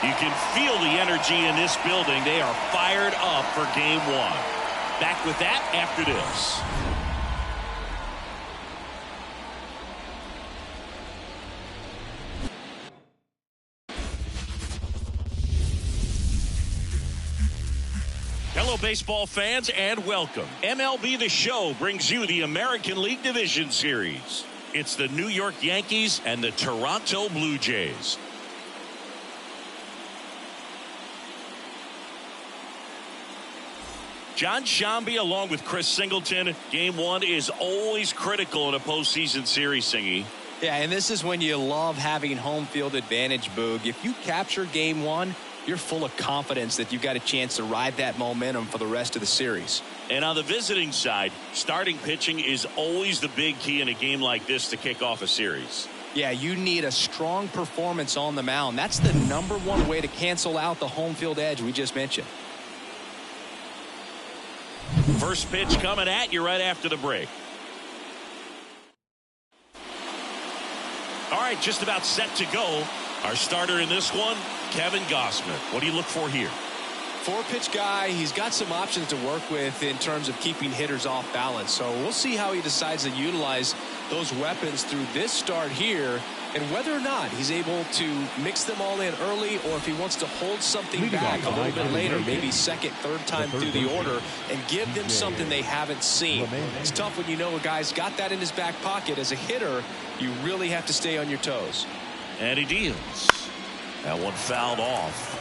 You can feel the energy in this building. They are fired up for game one. Back with that after this. Hello, baseball fans, and welcome. MLB The Show brings you the American League Division Series. It's the New York Yankees and the Toronto Blue Jays. John Shambi along with Chris Singleton. Game one is always critical in a postseason series, Singy. Yeah, and this is when you love having home field advantage, Boog. If you capture game one, you're full of confidence that you've got a chance to ride that momentum for the rest of the series. And on the visiting side, starting pitching is always the big key in a game like this to kick off a series. Yeah, you need a strong performance on the mound. That's the #1 way to cancel out the home field edge we just mentioned. First pitch coming at you right after the break. All right, just about set to go. Our starter in this one, Kevin Gausman. What do you look for here? 4-pitch guy. He's got some options to work with in terms of keeping hitters off balance. So we'll see how he decides to utilize those weapons through this start here, and whether or not he's able to mix them all in early, or if he wants to hold something back a little bit later, maybe second, third time through the order, and give them something they haven't seen. It's tough when you know a guy's got that in his back pocket. As a hitter, you really have to stay on your toes. And he deals. That one fouled off.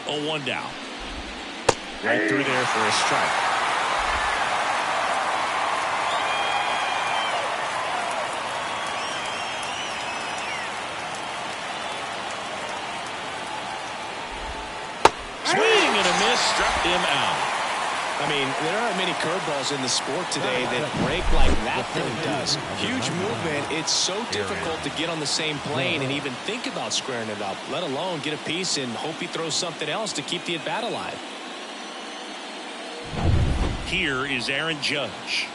Oh, 1 down. Right through there for a strike. Swing and a miss, struck him out. I mean, there aren't many curveballs in the sport today that break like that thing does. Huge movement. It's so difficult to get on the same plane and even think about squaring it up, let alone get a piece and hope he throws something else to keep the at-bat alive. Here is Aaron Judge.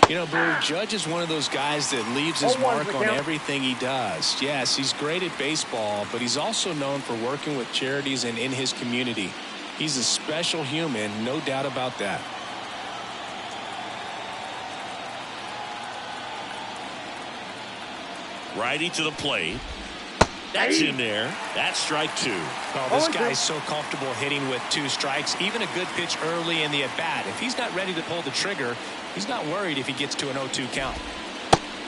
You know, Boo, Judge is one of those guys that leaves his mark on everything he does. Yes, he's great at baseball, but he's also known for working with charities and in his community. He's a special human, no doubt about that. Righty to the plate. That's in there. That's strike 2. Oh, this guy's so comfortable hitting with 2 strikes. Even a good pitch early in the at-bat. If he's not ready to pull the trigger, he's not worried if he gets to an 0-2 count.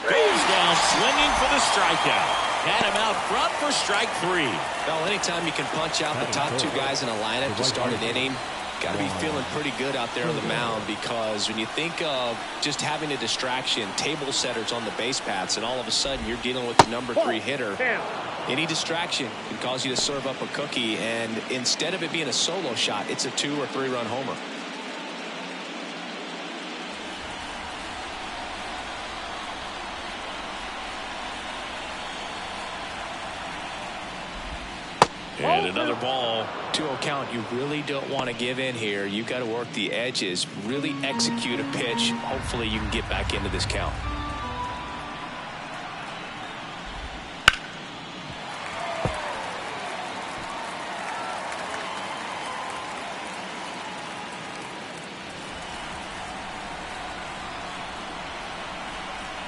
Goes down swinging for the strikeout. Had him out front for strike 3. Well, anytime you can punch out the top 2 guys in a lineup to start an inning, got to be feeling pretty good out there on the mound, because when you think of just having a distraction, table setters on the base paths, and all of a sudden you're dealing with the #3 hitter, any distraction can cause you to serve up a cookie, and instead of it being a solo shot, it's a 2 or 3 run homer. And another ball. 2-0 count. You really don't want to give in here. You've got to work the edges, really execute a pitch. Hopefully you can get back into this count.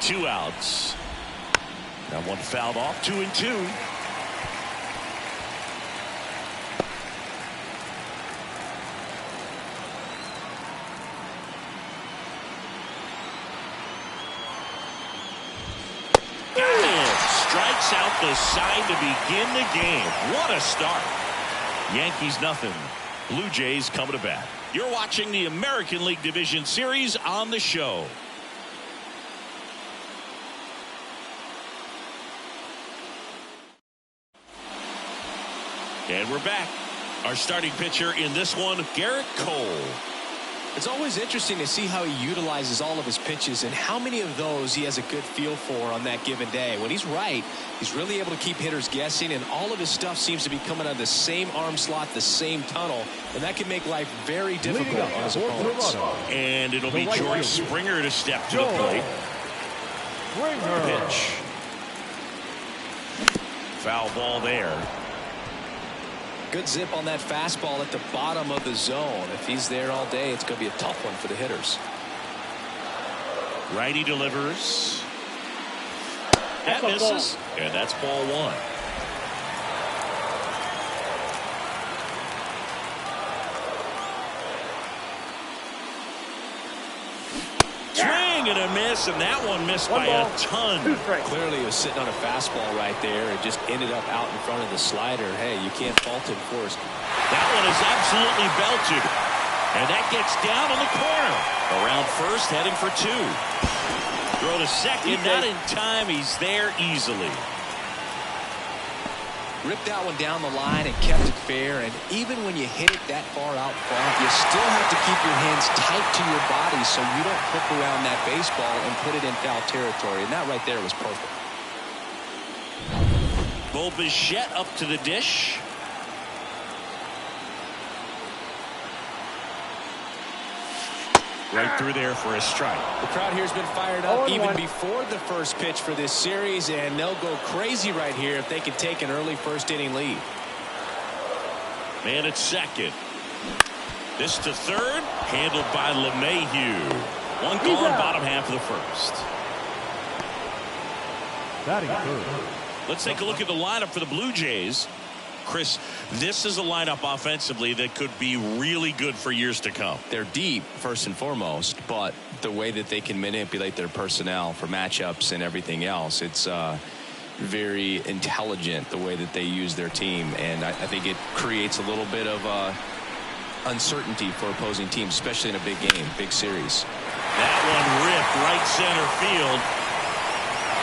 Two outs. That one fouled off. 2-2. Strikes out the side to begin the game. What a start. Yankees nothing. Blue Jays coming to bat. You're watching the American League Division Series on the show. And we're back. Our starting pitcher in this one, Garrett Cole. It's always interesting to see how he utilizes all of his pitches and how many of those he has a good feel for on that given day. When he's right, he's really able to keep hitters guessing, and all of his stuff seems to be coming out of the same arm slot, the same tunnel, and that can make life very difficult on his opponents. And it'll be George Springer to step to the plate. Pitch. Foul ball there. Good zip on that fastball at the bottom of the zone. If he's there all day, it's going to be a tough one for the hitters. Righty delivers. That misses. And that's ball one. Swing and a miss, and that one missed by a ton. Clearly he was sitting on a fastball right there and just ended up out in front of the slider. Hey, you can't fault him for his. That one is absolutely belted. And that gets down in the corner. Around first, heading for two. Throw to second, not in time. He's there easily. Ripped that one down the line and kept it fair, and even when you hit it that far out front, you still have to keep your hands tight to your body so you don't hook around that baseball and put it in foul territory, and that right there was perfect. Bo Bichette up to the dish. Right through there for a strike. The crowd here has been fired up even before the first pitch for this series, and they'll go crazy right here if they can take an early first inning lead. Man at second. This to third, handled by LeMahieu. One gone, bottom half of the first. Let's take a look at the lineup for the Blue Jays. Chris, this is a lineup offensively that could be really good for years to come. They're deep, first and foremost, but the way that they can manipulate their personnel for matchups and everything else, it's very intelligent the way that they use their team, and I think it creates a little bit of uncertainty for opposing teams, especially in a big game, big series. That one ripped right center field,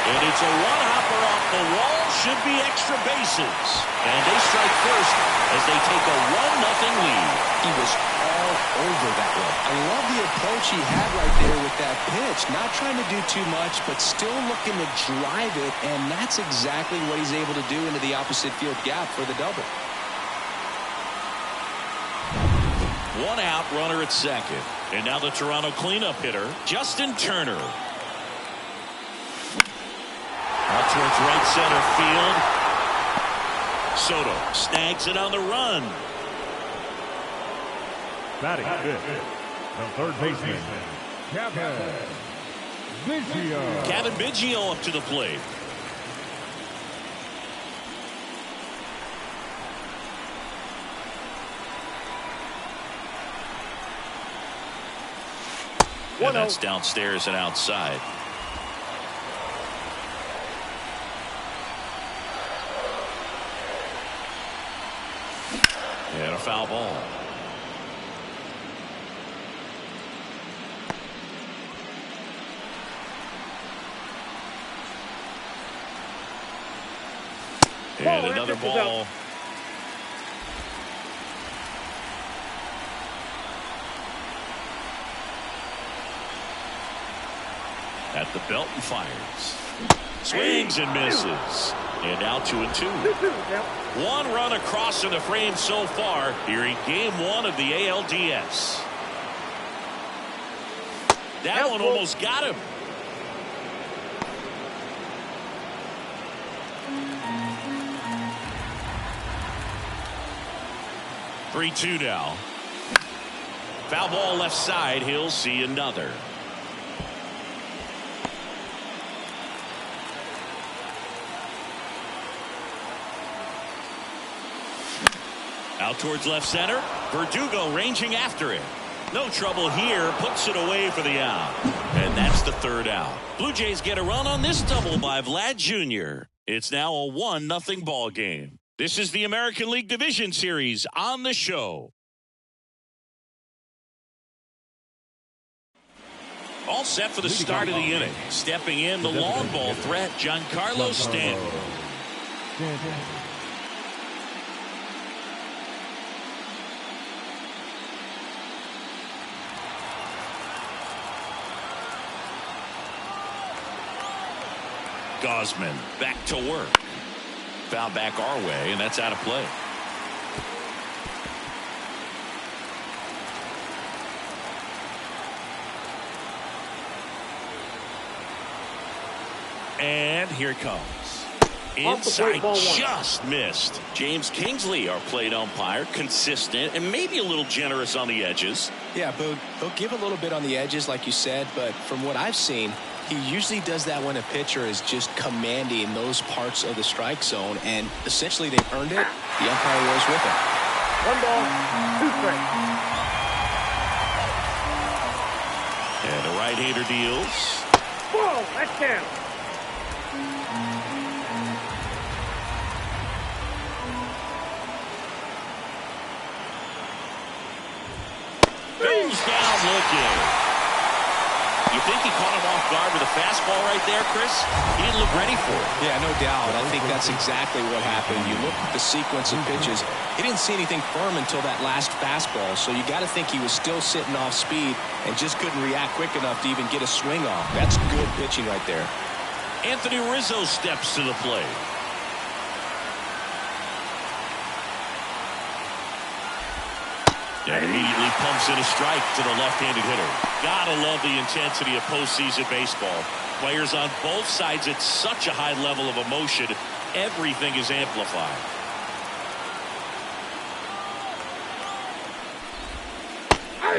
and it's a one-hopper off the wall. Should be extra bases, and they strike first as they take a 1-0 lead. He was all over that one. I love the approach he had right there with that pitch. Not trying to do too much, but still looking to drive it, and that's exactly what he's able to do into the opposite field gap for the double. One out, runner at second, and now the Toronto cleanup hitter, Justin Turner. Out towards right center field. Soto snags it on the run. Batting fifth, the third baseman, Kevin Biggio. Kevin Biggio up to the plate. And that's downstairs and outside. And a foul ball. And another ball. At the belt and fires. Swings and misses. And now 2-2. One run across in the frame so far here in game one of the ALDS. That one almost got him. (3-2) now. Foul ball left side. He'll see another. Out towards left center. Verdugo ranging after it. No trouble here. Puts it away for the out. And that's the third out. Blue Jays get a run on this double by Vlad Jr. It's now a 1-0 ball game. This is the American League Division Series on the show. All set for the start of the inning. Stepping in the long ball threat, Giancarlo Stanton. Gosman back to work. Foul back our way, and that's out of play. And here it comes. Inside, just missed. James Kingsley, our plate umpire, consistent and maybe a little generous on the edges. Yeah, but he'll give a little bit on the edges, like you said, but from what I've seen, he usually does that when a pitcher is just commanding those parts of the strike zone, and essentially they've earned it. The umpire rolls with it. 1 ball, 2 strikes. And a right-hander deals. Whoa, that's down. Goes down looking. You think he caught him off guard with a fastball right there, Chris? He didn't look ready for it. Yeah, no doubt. I think that's exactly what happened. You look at the sequence of pitches. He didn't see anything firm until that last fastball, so you got to think he was still sitting off speed and just couldn't react quick enough to even get a swing off. That's good pitching right there. Anthony Rizzo steps to the plate. And immediately pumps in a strike to the left-handed hitter. Gotta love the intensity of postseason baseball. Players on both sides at such a high level of emotion. Everything is amplified.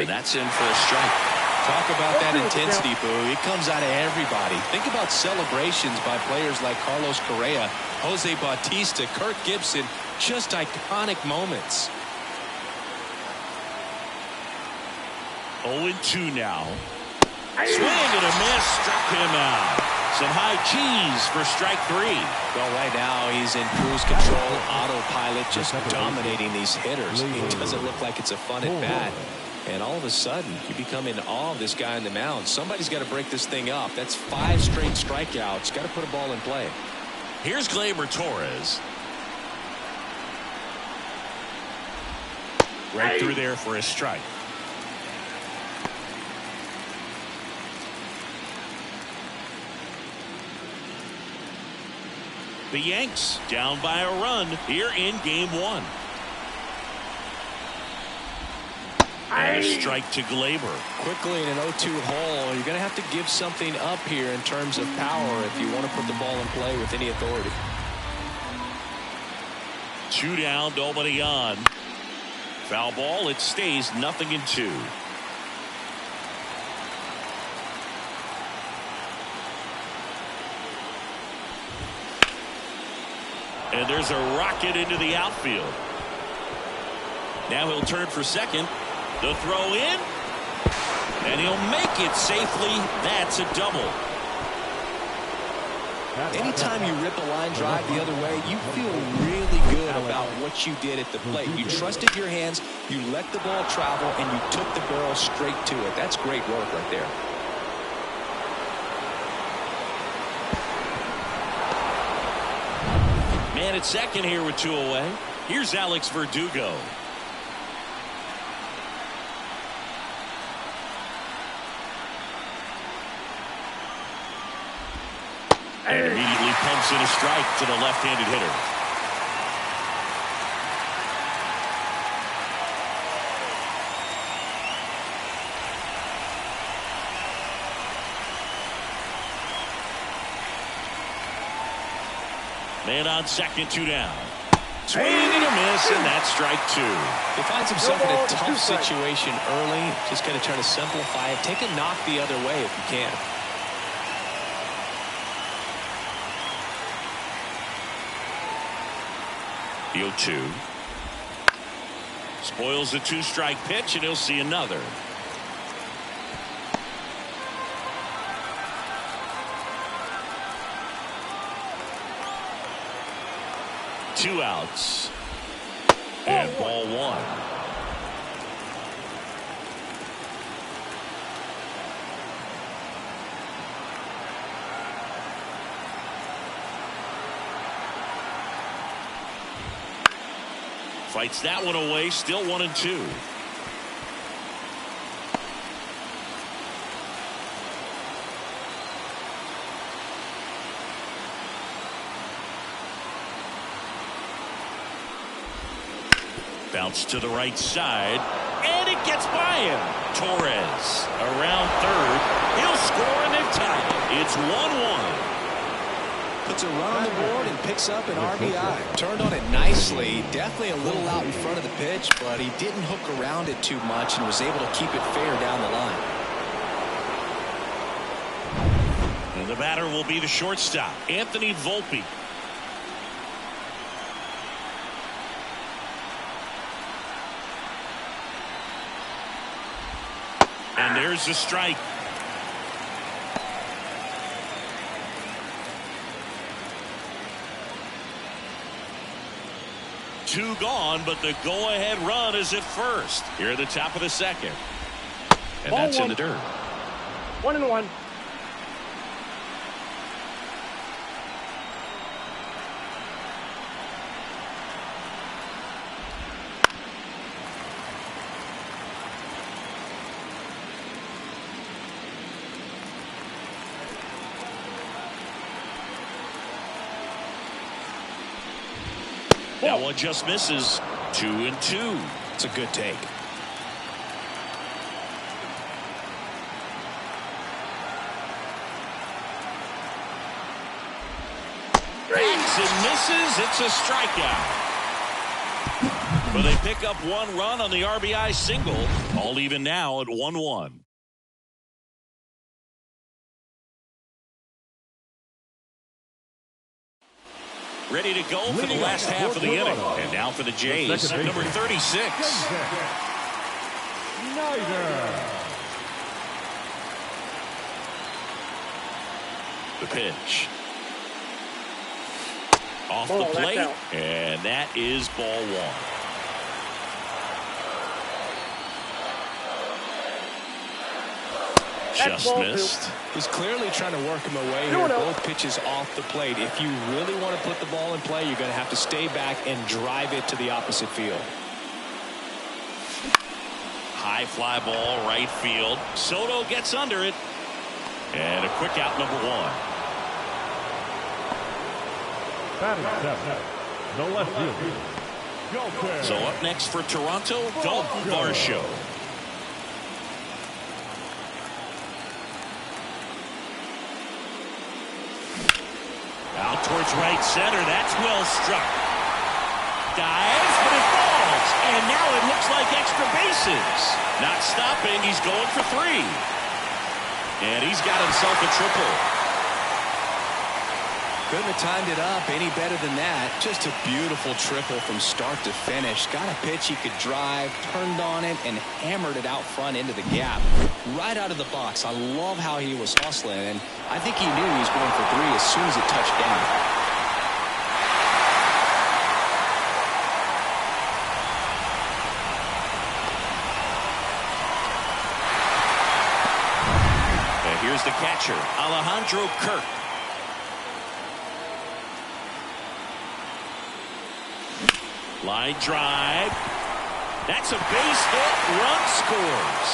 And that's in for a strike. Talk about that intensity, Boo. It comes out of everybody. Think about celebrations by players like Carlos Correa, Jose Bautista, Kirk Gibson. Just iconic moments. 0-2 now. Swing and a miss. Struck him out. Some high cheese for strike 3. Well, right now he's in cruise control, autopilot, just dominating these hitters. It doesn't look like it's a fun at bat. And all of a sudden, you become in awe of this guy on the mound. Somebody's got to break this thing up. That's 5 straight strikeouts. Got to put a ball in play. Here's Gleyber Torres. Right through there for a strike. The Yanks down by a run here in game 1. And a strike to Gleyber. Quickly in an 0-2 hole, you're going to have to give something up here in terms of power if you want to put the ball in play with any authority. 2 down, nobody on. Foul ball, it stays 0-2. And there's a rocket into the outfield. Now he'll turn for second. The throw in. And he'll make it safely. That's a double. Anytime you rip a line drive the other way, you feel really good about what you did at the plate. You trusted your hands, you let the ball travel, and you took the barrel straight to it. That's great work right there. Man at second here with 2 away. Here's Alex Verdugo. And immediately pumps in a strike to the left-handed hitter. Man on second, 2 down. Swing and a miss, and that's strike 2. He finds himself in a tough situation early. Just got to try to simplify it. Take a knock the other way if you can. The 0-2. Spoils the 2-strike pitch, and he'll see another. Two outs. And ball 1. Fights that one away, still 1-2. Bounce to the right side, and it gets by him. Torres around third. He'll score, and they've tied it. It's 1-1. Puts a run on the board and picks up an RBI. Turned on it nicely. Definitely a little out in front of the pitch, but he didn't hook around it too much and was able to keep it fair down the line. And the batter will be the shortstop, Anthony Volpe. And there's the strike. Two gone, but the go-ahead run is at first. Here at the top of the second. And Ball that's one. in the dirt. 1-1. That one just misses. 2-2. It's a good take. Backs and misses. It's a strikeout. But they pick up one run on the RBI single. All even now at 1-1. Ready to go for the last half of the inning. And now for the Jays, number 36. The pitch. Off the plate, and that is ball one. Just missed. He's clearly trying to work him away here. Both pitches off the plate. If you really want to put the ball in play, you're going to have to stay back and drive it to the opposite field. High fly ball, right field. Soto gets under it. And a quick out, number one. The left fielder. So up next for Toronto, Dalton Varsho. Out towards right center. That's well struck. Dives, but it falls. And now it looks like extra bases. Not stopping. He's going for three. And he's got himself a triple. Couldn't have timed it up any better than that. Just a beautiful triple from start to finish. Got a pitch he could drive, turned on it, and hammered it out front into the gap. Right out of the box. I love how he was hustling, and I think he knew he was going for three as soon as it touched down. And here's the catcher, Alejandro Kirk. Line drive. That's a base hit. Run scores.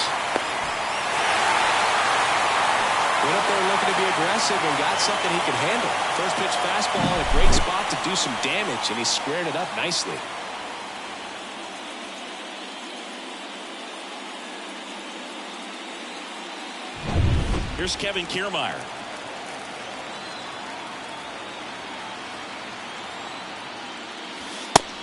Went up there looking to be aggressive and got something he could handle. First pitch fastball in a great spot to do some damage, and he squared it up nicely. Here's Kevin Kiermaier.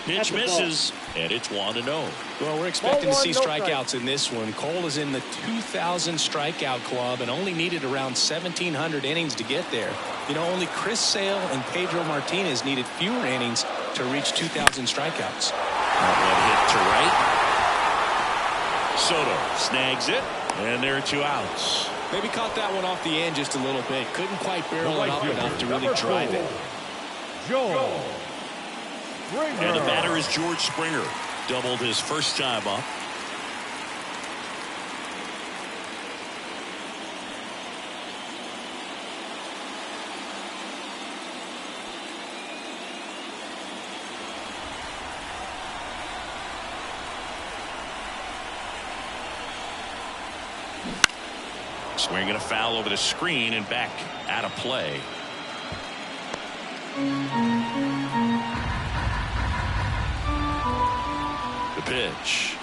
Pitch misses, and it's 1-0. Well, we're expecting to see strikeouts in this one. Cole is in the 2,000 strikeout club and only needed around 1,700 innings to get there. You know, only Chris Sale and Pedro Martinez needed fewer innings to reach 2,000 strikeouts. One hit to right. Soto snags it, and there are two outs. Maybe caught that one off the end just a little bit. Couldn't quite barrel it up enough to really drive it. And the batter is George Springer. Doubled his first time up. Swinging a foul over the screen and back out of play. The The pitch.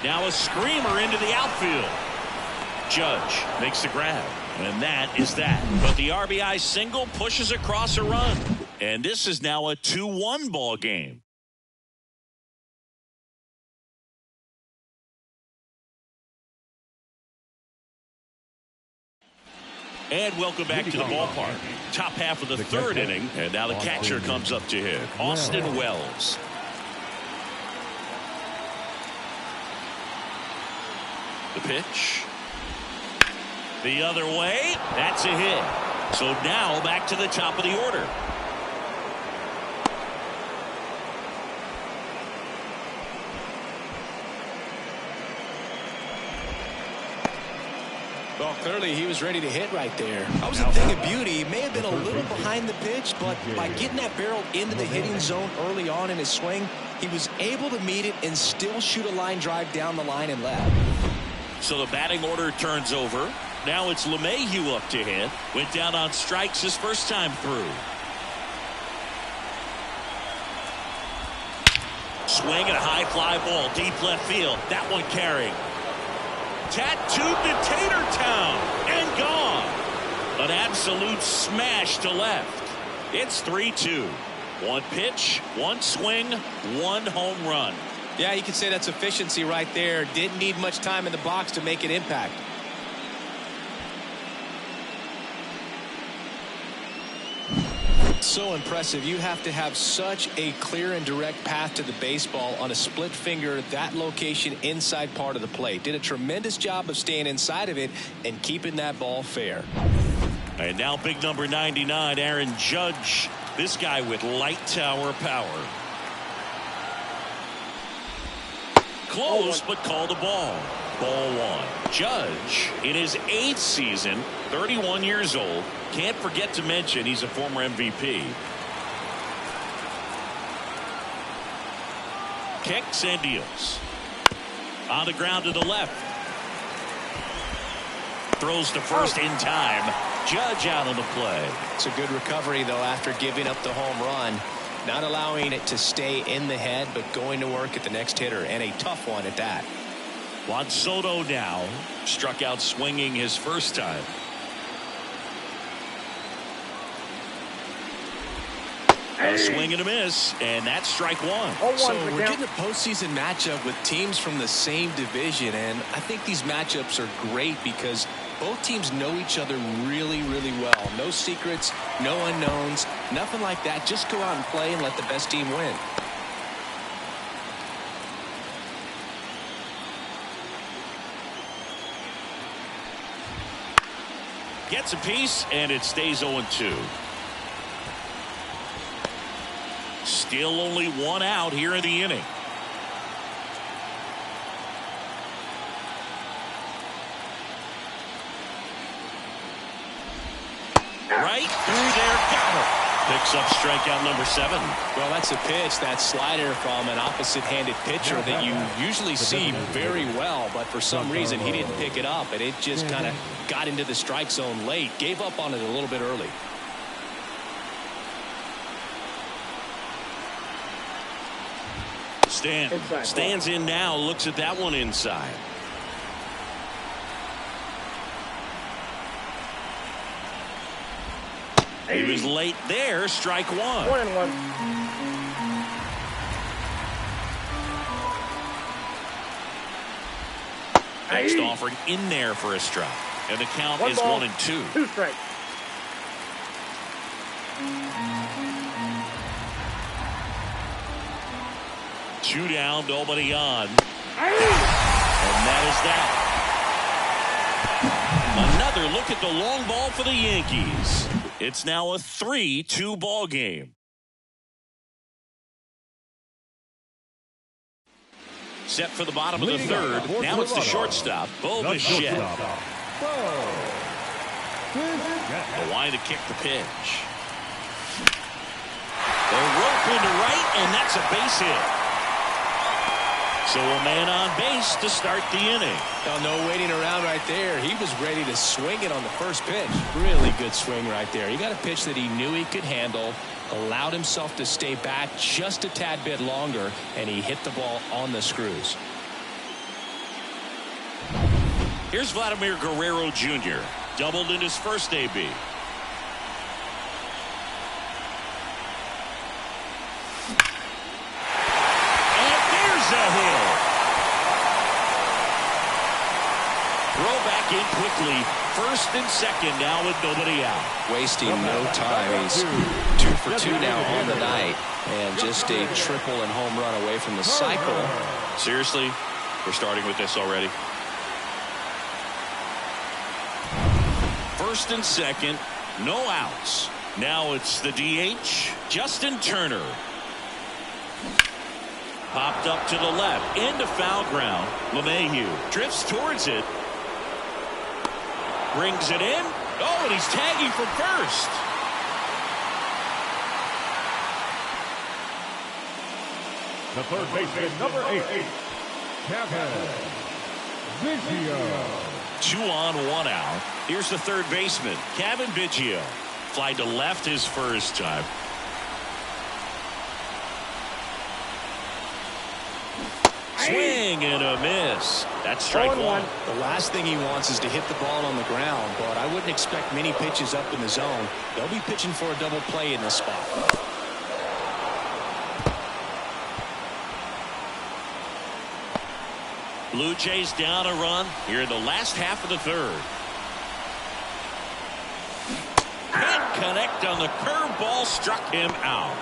Now a screamer into the outfield. Judge makes the grab. And that is that. But the RBI single pushes across a run. And this is now a 2-1 ball game. And welcome back to the ballpark. Top half of the third inning. And now the catcher comes up to hit. Austin Wells. The pitch. The other way. That's a hit. So now back to the top of the order. Well, clearly he was ready to hit right there. That was a thing of beauty. He may have been a little behind the pitch, but by getting that barrel into the hitting zone early on in his swing, he was able to meet it and still shoot a line drive down the line and left. So the batting order turns over. Now it's LeMahieu up to hit. Went down on strikes his first time through. Swing and a high fly ball. Deep left field. That one carrying. Tattooed to Tatertown and gone. An absolute smash to left. It's 3-2. One pitch, one swing, one home run. Yeah, you could say that's efficiency right there. Didn't need much time in the box to make an impact. So impressive. You have to have such a clear and direct path to the baseball on a split finger, that location inside part of the plate. Did a tremendous job of staying inside of it and keeping that ball fair. And now big number 99, Aaron Judge. This guy with light tower power. Close, but called a ball. Ball one. Judge, in his 8th season, 31 years old. Can't forget to mention he's a former MVP. Kicks and deals. On the ground to the left. Throws to first in time. Judge out on the play. It's a good recovery, though, after giving up the home run. Not allowing it to stay in the head, but going to work at the next hitter, and a tough one at that. Juan Soto now struck out swinging his first time. A swing and a miss, and that's strike one. So we're getting a postseason matchup with teams from the same division, and I think these matchups are great because both teams know each other really, really well. No secrets, no unknowns, nothing like that. Just go out and play and let the best team win. Gets a piece, and it stays 0-2. Still only one out here in the inning. Right through there, got it. Picks up strikeout number 7. Well, that's a pitch, that slider from an opposite-handed pitcher that you usually see very well, but for some reason he didn't pick it up, and it just kind of got into the strike zone late. Gave up on it a little bit early. Stands in now, looks at that one inside. He was late there, strike one. 1-1. Next offering in there for a strike. And the count is 1-2. 2 strikes. Two down, nobody on. And that is that. Another look at the long ball for the Yankees. It's now a 3-2 ball game. Set for the bottom of the third. Now it's the shortstop, Bo Bichette. The line to kick the pitch. A rope into right, and that's a base hit. So a man on base to start the inning. No waiting around right there. He was ready to swing it on the first pitch. Really good swing right there. He got a pitch that he knew he could handle, allowed himself to stay back just a tad bit longer, and he hit the ball on the screws. Here's Vladimir Guerrero Jr. Doubled in his first AB. Throw back in quickly. First and second now with nobody out. Wasting no time. He's 2 for 2 now on the night. And just a triple and home run away from the cycle. Seriously? We're starting with this already? First and second. No outs. Now it's the DH. Justin Turner. Popped up to the left. Into foul ground. LeMahieu drifts towards it. Brings it in. Oh, and he's tagging from first. The third baseman, number 8, Kevin Biggio. 2 on, 1 out. Here's the third baseman, Kevin Biggio. Fly to left his first time. Swing and a miss. That's strike 1. The last thing he wants is to hit the ball on the ground, but I wouldn't expect many pitches up in the zone. They'll be pitching for a double play in this spot. Blue Jays down a run here in the last half of the third. Can't connect on the curveball, struck him out.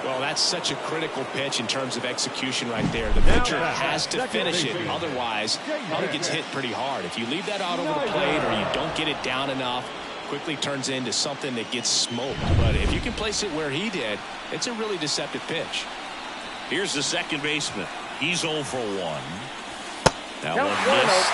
Well, that's such a critical pitch in terms of execution right there. The pitcher has to finish it. Otherwise, probably gets hit pretty hard. If you leave that out over the plate or you don't get it down enough, quickly turns into something that gets smoked. But if you can place it where he did, it's a really deceptive pitch. Here's the second baseman. He's 0 for 1. That one missed.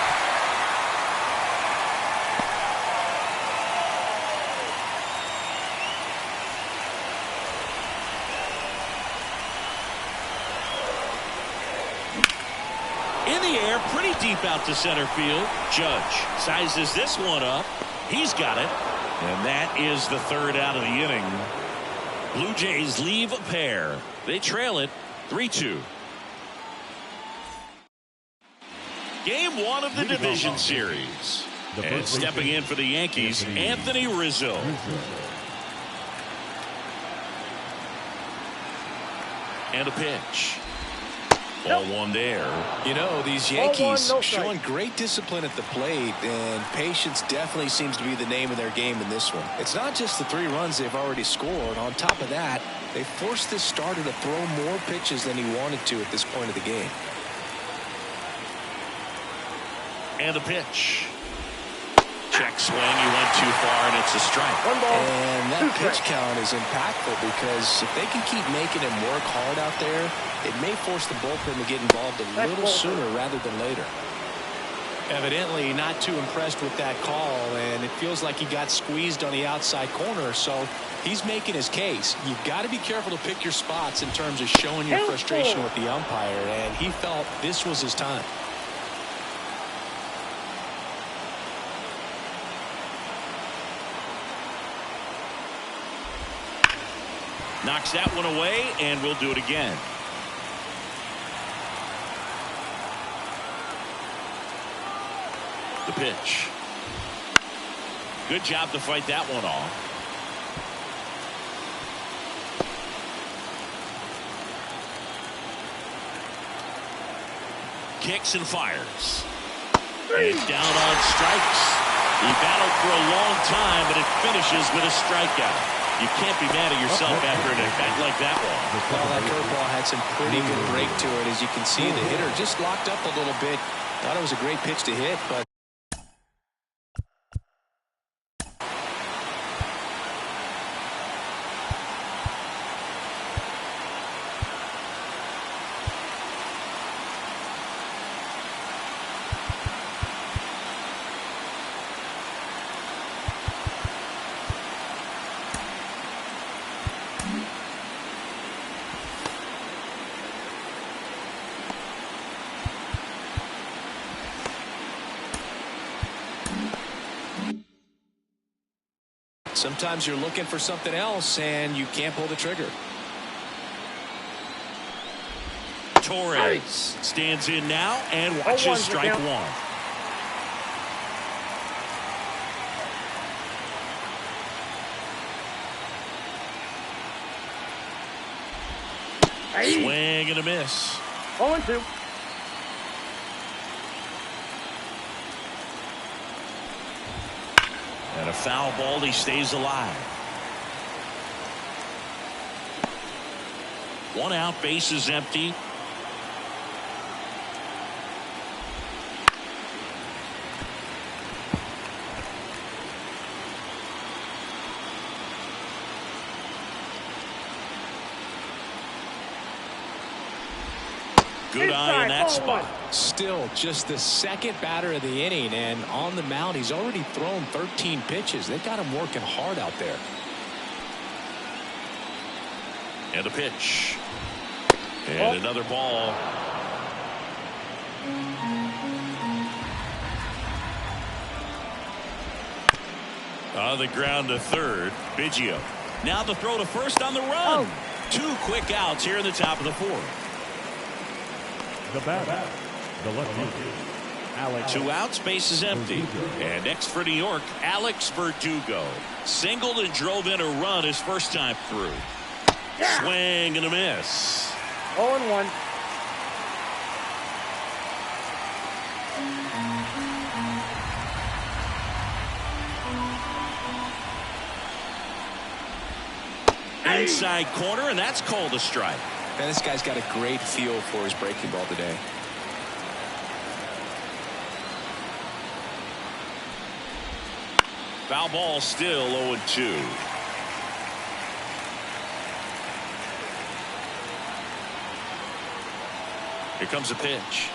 In the air, pretty deep out to center field. Judge sizes this one up. He's got it. And that is the third out of the inning. Blue Jays leave a pair. They trail it 3-2. Game 1 of the division series. And stepping in for the Yankees, Anthony Rizzo. And a pitch. Ball 1 there. You know, these Yankees showing great discipline at the plate, and patience definitely seems to be the name of their game in this one. It's not just the 3 runs they've already scored. On top of that, they forced this starter to throw more pitches than he wanted to at this point of the game. And a pitch. Check swing. He went too far, and it's a strike. And that pitch count is impactful because if they can keep making him work hard out there, it may force the bullpen to get involved a little sooner rather than later. Evidently not too impressed with that call, and it feels like he got squeezed on the outside corner, so he's making his case. You've got to be careful to pick your spots in terms of showing your frustration with the umpire, and he felt this was his time. Knocks that one away, and we'll do it again. The pitch. Good job to fight that one off. Kicks and fires. And down on strikes. He battled for a long time, but it finishes with a strikeout. You can't be mad at yourself after an at-bat like that one. Well, that curveball had some pretty good break to it. As you can see, the hitter just locked up a little bit. Thought it was a great pitch to hit, but Sometimes you're looking for something else and you can't pull the trigger. Torres stands in now and watches strike one. Swing and a miss. 0-2. And a foul ball. He stays alive. One out, base is empty. Good eye in that spot. Still just the second batter of the inning, and on the mound he's already thrown 13 pitches. They've got him working hard out there. And a pitch. And another ball. On the ground to third. Biggio. Now the throw to first on the run. 2 quick outs here in the top of the fourth. The batter, the left-hander, Alex. 2 outs, base is empty. And next for New York, Alex Verdugo. Singled and drove in a run his first time through. Swing and a miss. 0-1. Inside corner, and that's called a strike. Man, this guy's got a great feel for his breaking ball today. Foul ball, still 0-2. Here comes a pitch.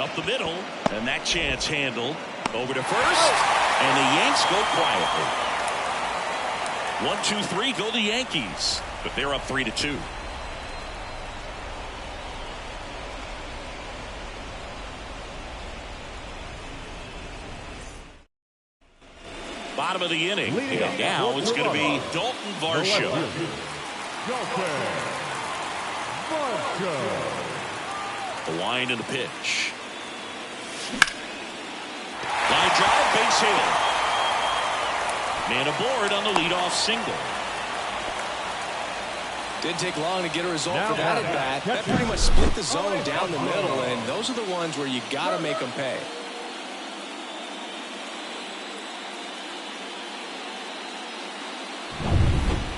Up the middle, and that chance handled. Over to first, and the Yanks go quietly. 1-2-3 go the Yankees, but they're up 3-2. Bottom of the inning, and now it's going to be Dalton Varsho. The wind and the pitch. Line drive, base hit. Man aboard on the leadoff single. Didn't take long to get a result for that at bat. That pretty much split the zone down the middle, and those are the ones where you got to make them pay.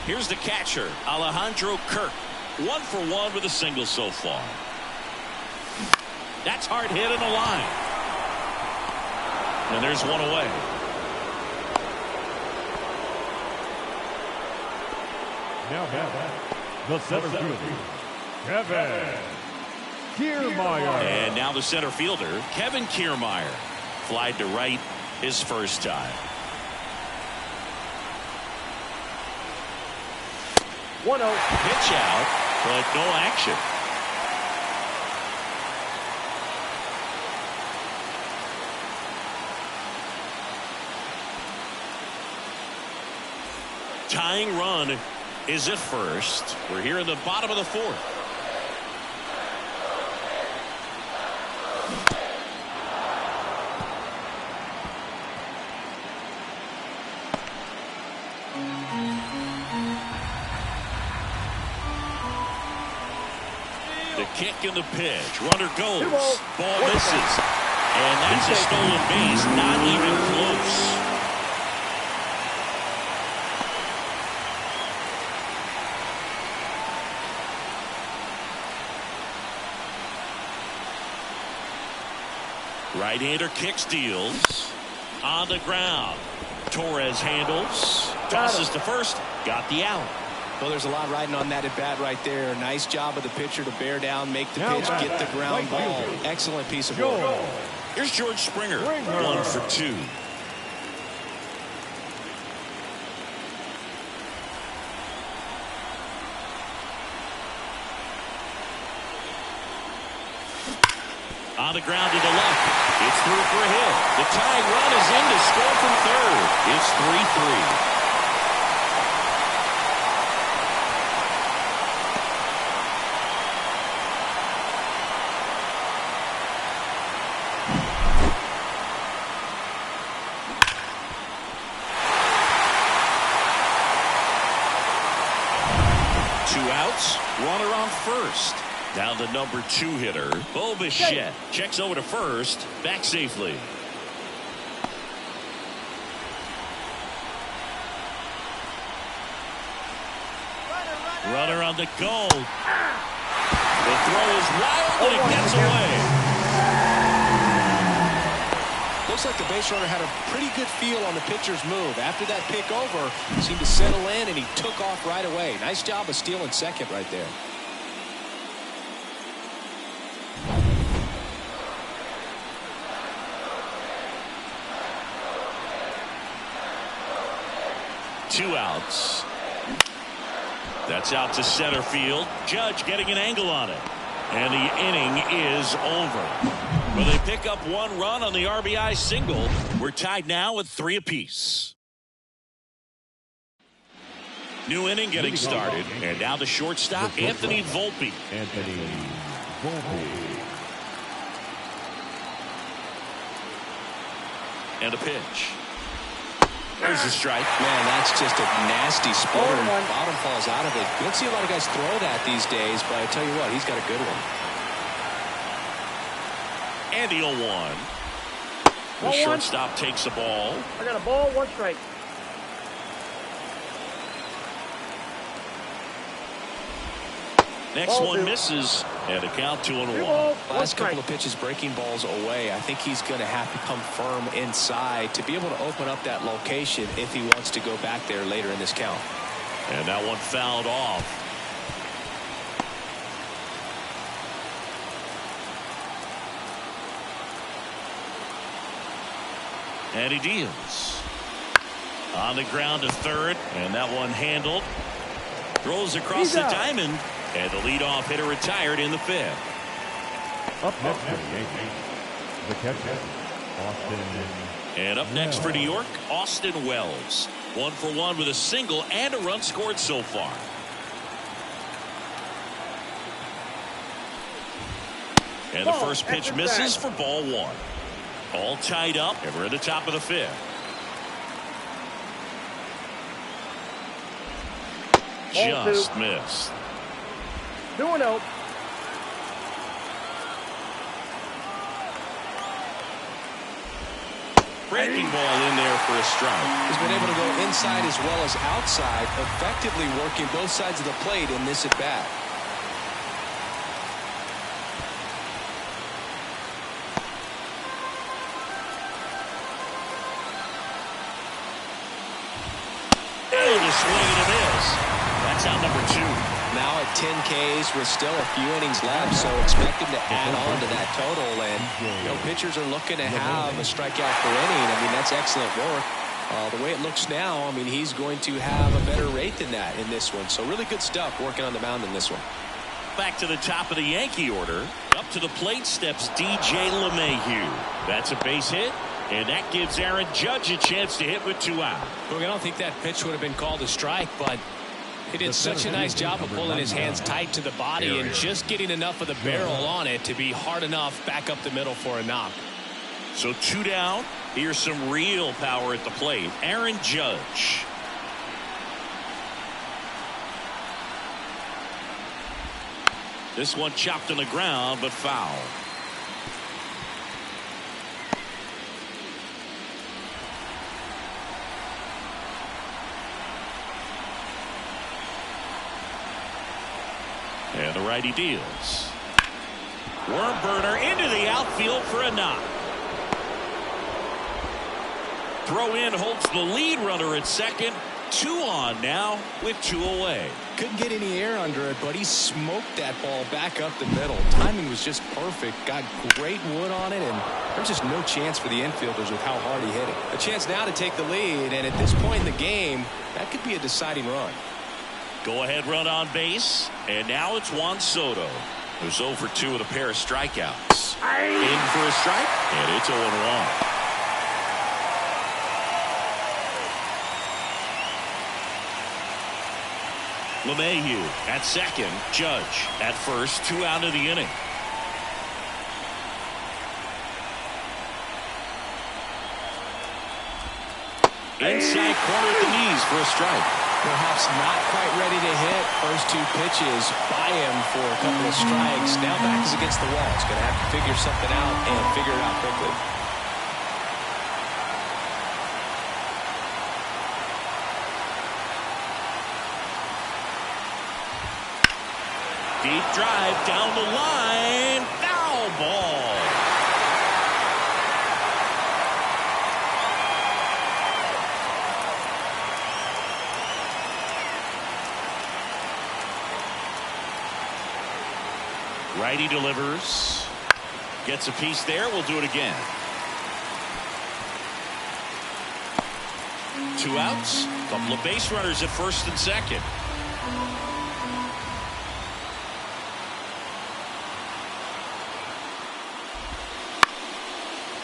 Here's the catcher, Alejandro Kirk. 1 for 1 with a single so far. That's hard hit in the line. And there's one away. Now the center fielder, Kevin Kiermaier. And now the center fielder, Kevin Kiermaier. Flied to right his first time. 1-0. Pitch out, but no action. Tying run is at first. We're here in the bottom of the fourth. The kick and the pitch. Runner goes. Ball misses. And that's a stolen base. Not even close. Right-hander kick steals. On the ground. Torres handles. Tosses to first. Got the out. Well, there's a lot riding on that at bat right there. Nice job of the pitcher to bear down, make the pitch, get the ground ball. Excellent piece of work. Here's George Springer. 1 for 2. On the ground to the left. It's through for a hit. The tying run is in to score from third. It's 3-3. Runner on first. Down the number 2 hitter, Bo Bichette. Checks over to first. Back safely. Runner on the go. The throw is wild and it gets away. Looks like the base runner had a pretty good feel on the pitcher's move. After that pick over, seemed to settle in, and he took off right away. Nice job of stealing second right there. Two outs. That's out to center field. Judge getting an angle on it. And the inning is over. Well, they pick up 1 run on the RBI single. We're tied now with 3 apiece. New inning getting started. And now the shortstop, Anthony Volpe. Anthony Volpe. And a pitch. There's a strike. Man, that's just a nasty splitter. Bottom falls out of it. You don't see a lot of guys throw that these days, but I tell you what, he's got a good one. And the 0-1. The shortstop takes the ball. I got a ball, 1 strike. Next one misses, and a count 2-1. Last couple of pitches breaking balls away. I think he's going to have to come firm inside to be able to open up that location if he wants to go back there later in this count. And that one fouled off. And he deals. On the ground to third, and that one handled. Throws across the diamond. And the leadoff hitter retired in the 5th. Up next for the Yankees, the catcher, Austin. And up next for New York, Austin Wells. 1 for 1 with a single and a run scored so far. And the first pitch misses for ball 1. All tied up, and we're at the top of the 5th. Just missed. 2-0. Breaking ball in there for a strike. He's been able to go inside as well as outside, effectively working both sides of the plate in this at bat. And a swing and a miss. That's out number 2. Now at 10 Ks with still a few innings left, so expect him to add on to that total. And pitchers are looking to have a strikeout per inning. I mean, that's excellent work. The way it looks now, I mean, he's going to have a better rate than that in this one. So really good stuff working on the mound in this one. Back to the top of the Yankee order. Up to the plate steps DJ LeMahieu. That's a base hit. And that gives Aaron Judge a chance to hit with 2 out. Look, I don't think that pitch would have been called a strike, but he did such a nice job of pulling his hands tight to the body and just getting enough of the barrel on it to be hard enough back up the middle for a knock. So 2 down. Here's some real power at the plate. Aaron Judge. This one chopped on the ground, but foul. And the righty deals. Worm burner into the outfield for a knock. Throw in holds the lead runner at second. 2 on now with 2 away. Couldn't get any air under it, but he smoked that ball back up the middle. Timing was just perfect. Got great wood on it, and there's just no chance for the infielders with how hard he hit it. A chance now to take the lead, and at this point in the game, that could be a deciding run. Go ahead run on base, and now it's Juan Soto. Who's 0 for 2 with a pair of strikeouts. In for a strike, and it's 0-1. LeMahieu at second. Judge at first. 2 out of the inning. Inside corner at the knees for a strike. Perhaps not quite ready to hit. First 2 pitches by him for a couple of strikes. Now back is against the wall. He's going to have to figure something out and figure it out quickly. Deep drive down the line. Foul ball. Righty delivers. Gets a piece there. We'll do it again. 2 outs. Couple of base runners at first and second.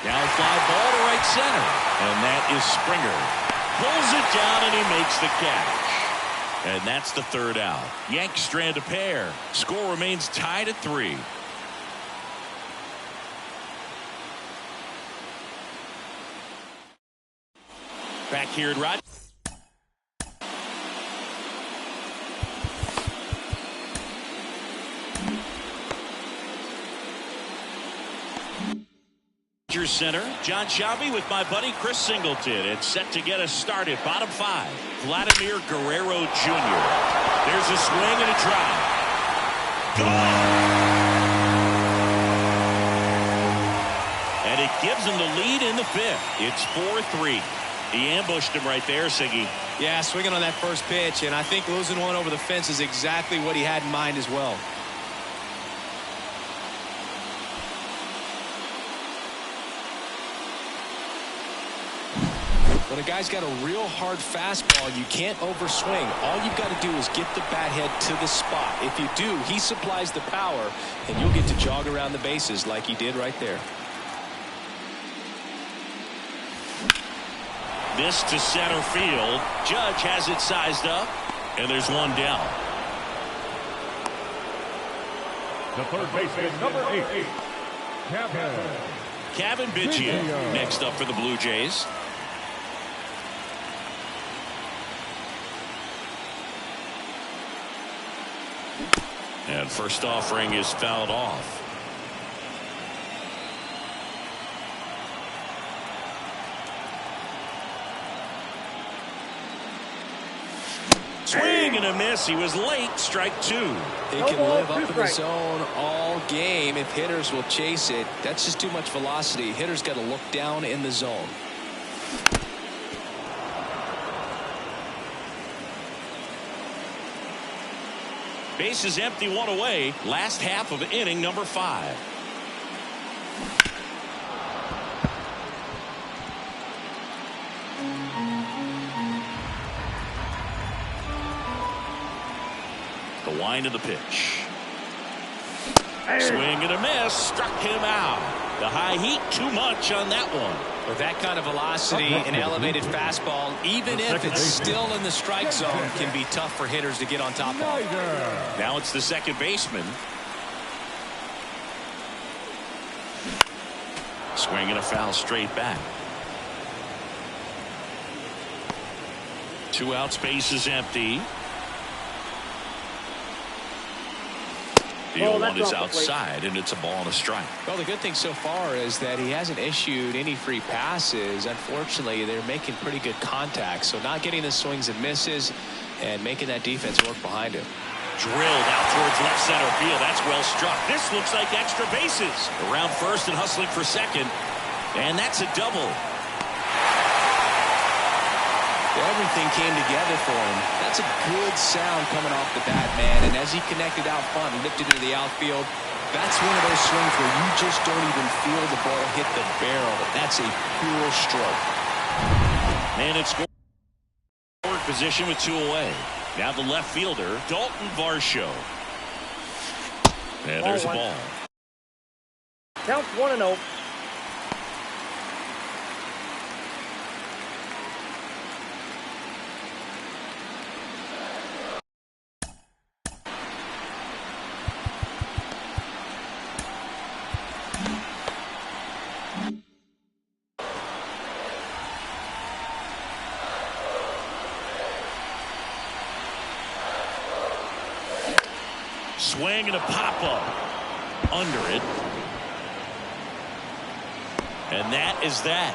Now fly ball to right center. And that is Springer. Pulls it down and he makes the catch. And that's the 3rd out. Yanks strand a pair. Score remains tied at 3. Back here at Rod. Center. John Shelby with my buddy Chris Singleton. It's set to get us started. Bottom 5. Vladimir Guerrero Jr. There's a swing and a drive. And it gives him the lead in the 5th. It's 4-3. He ambushed him right there, Siggy. Yeah, swinging on that first pitch, and I think losing one over the fence is exactly what he had in mind as well. When a guy's got a real hard fastball, you can't overswing. All you've got to do is get the bat head to the spot. If you do, he supplies the power, and you'll get to jog around the bases like he did right there. This to center field. Judge has it sized up, and there's one down. The third baseman, number 8, Kevin Biggio next up for the Blue Jays. And first offering is fouled off. Swing and a miss. He was late. Strike 2. He can live up in the zone all game if hitters will chase it. That's just too much velocity. Hitters got to look down in the zone. Base is empty, 1 away. Last half of inning number 5. The wind of the pitch. Swing and a miss. Struck him out. The high heat, too much on that one. With that kind of velocity, an elevated fastball, even if it's still in the strike zone, can be tough for hitters to get on top of. Now it's the second baseman. Swing and a foul straight back. 2 outs, base is empty. The 0-1 is outside, and it's a ball and a strike. Well, the good thing so far is that he hasn't issued any free passes. Unfortunately, they're making pretty good contact, so not getting the swings and misses and making that defense work behind him. Drilled out towards left center field. That's well struck. This looks like extra bases. Around first and hustling for second, and that's a double. Everything came together for him. That's a good sound coming off the bat, man. And as he connected out front and lifted into the outfield, that's one of those swings where you just don't even feel the ball hit the barrel. That's a pure stroke. Man, it's scoring position with 2 away. Now the left fielder, Dalton Varsho. And there's a ball. Counts 1-0. Swing and a pop-up. Under it. And that is that.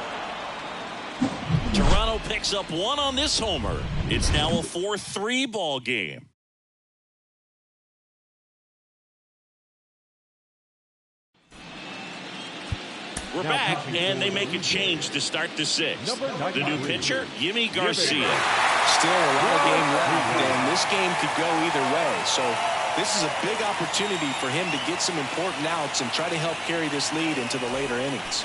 Toronto picks up one on this homer. It's now a 4-3 ball game. We're back, and they make a change to start the sixth. The new pitcher, Yimi Garcia. Still a lot of game left, and this game could go either way. So this is a big opportunity for him to get some important outs and try to help carry this lead into the later innings.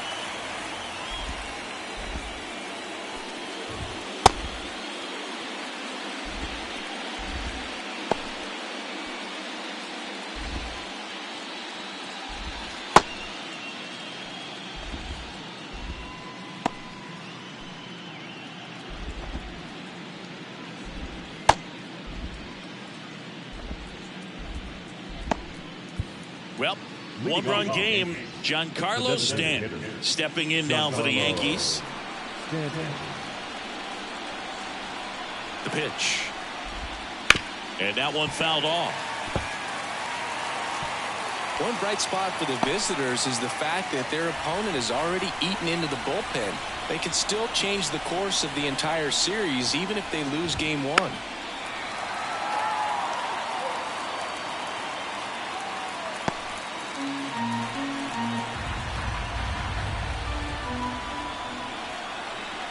Well, one-run game. Giancarlo Stanton stepping in now for the Yankees. The pitch. And that one fouled off. One bright spot for the visitors is the fact that their opponent has already eaten into the bullpen. They can still change the course of the entire series even if they lose game one.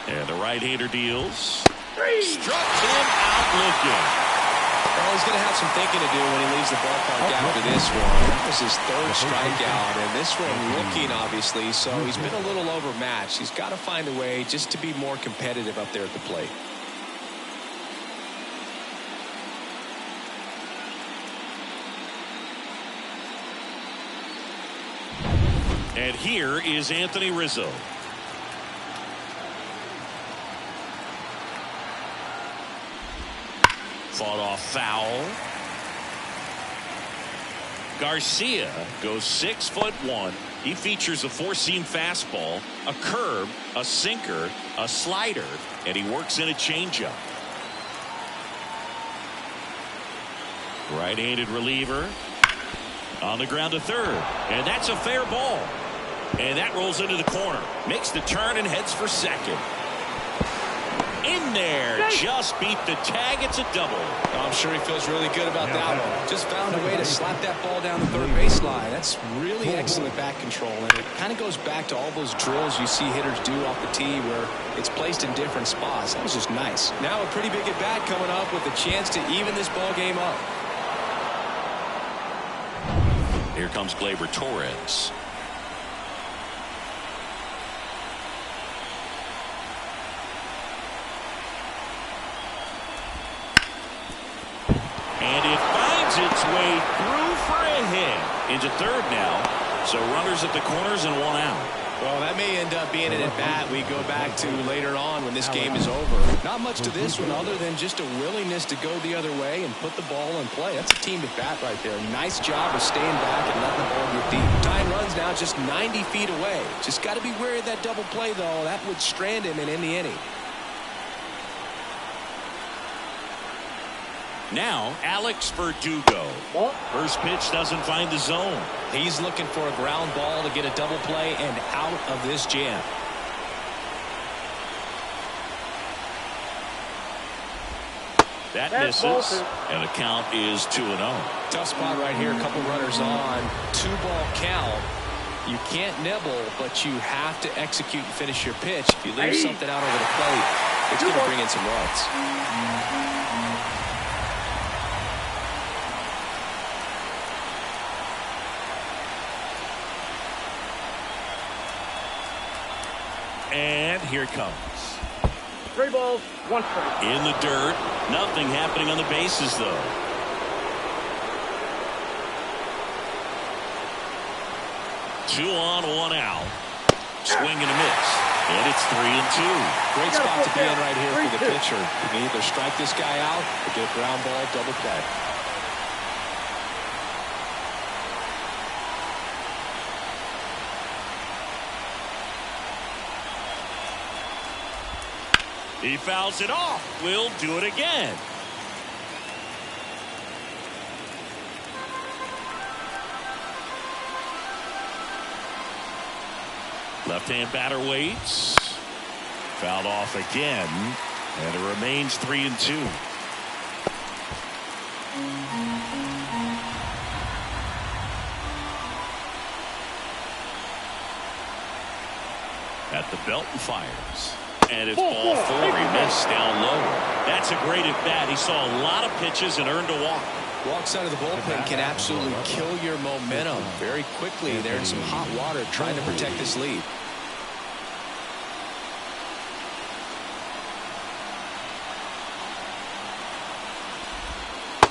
And the right-hander deals. Struck him out looking. Well, he's going to have some thinking to do when he leaves the ballpark after this one. That was his third strikeout, and this one looking, obviously, so he's been a little overmatched. He's got to find a way just to be more competitive up there at the plate. And here is Anthony Rizzo. Fought off foul. Garcia goes 6'1". He features a four-seam fastball, a curve, a sinker, a slider, and he works in a changeup. Right-handed reliever on the ground to third, and that's a fair ball. And that rolls into the corner, makes the turn and heads for second. In there, just beat the tag. It's a double. I'm sure he feels really good about that one. Just found a way to slap that ball down the third baseline. That's really excellent bat control, and it kind of goes back to all those drills you see hitters do off the tee where it's placed in different spots. That was just nice. Now a pretty big at bat coming up with a chance to even this ball game up. Here comes Gleyber Torres. And it finds its way through for a hit. Into third now. So runners at the corners and one out. Well, that may end up being an at-bat we go back to later on when this game is over. Not much to this one other than just a willingness to go the other way and put the ball in play. That's a team at-bat right there. Nice job of staying back and letting the ball get deep. Tying runs now just 90 feet away. Just got to be wary of that double play, though. That would strand him and end the inning. Now, Alex Verdugo. First pitch doesn't find the zone. He's looking for a ground ball to get a double play and out of this jam. That misses, and the count is 2-0. Tough spot right here. A couple runners on. 2-ball count. You can't nibble, but you have to execute and finish your pitch. If you leave something out over the plate, it's going to bring in some runs. And here it comes. 3 balls, 1 strike. In the dirt. Nothing happening on the bases, though. 2 on, 1 out. Swing and a miss. And it's 3-2. Great spot to be in right here for the pitcher. You can either strike this guy out or get a ground ball double play. He fouls it off. We'll do it again. Left-hand batter waits. Fouled off again. And it remains 3-2. At the belt and fires. And it's ball 4. He missed down low. That's a great at bat. He saw a lot of pitches and earned a walk. Walks out of the bullpen can absolutely kill your momentum very quickly. They're in some hot water trying to protect this lead.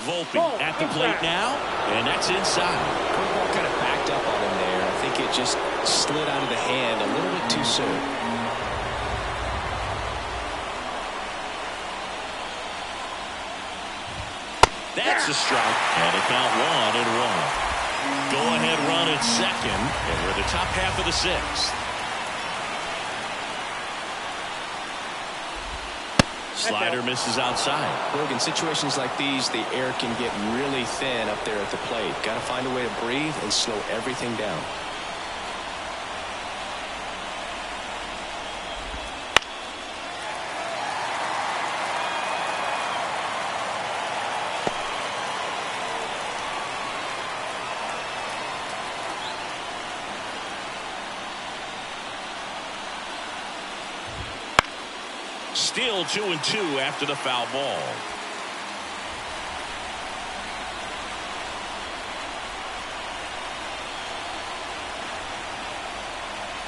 Volpe at the plate now, and that's inside. Curveball kind of backed up on him there. I think it just slid out of the hand a little bit too soon. That's a strike, and a count 1-1. Go-ahead run at second, and we're the top half of the 6th. Slider misses outside. Look, in situations like these, the air can get really thin up there at the plate. Got to find a way to breathe and slow everything down. Still 2-2 after the foul ball.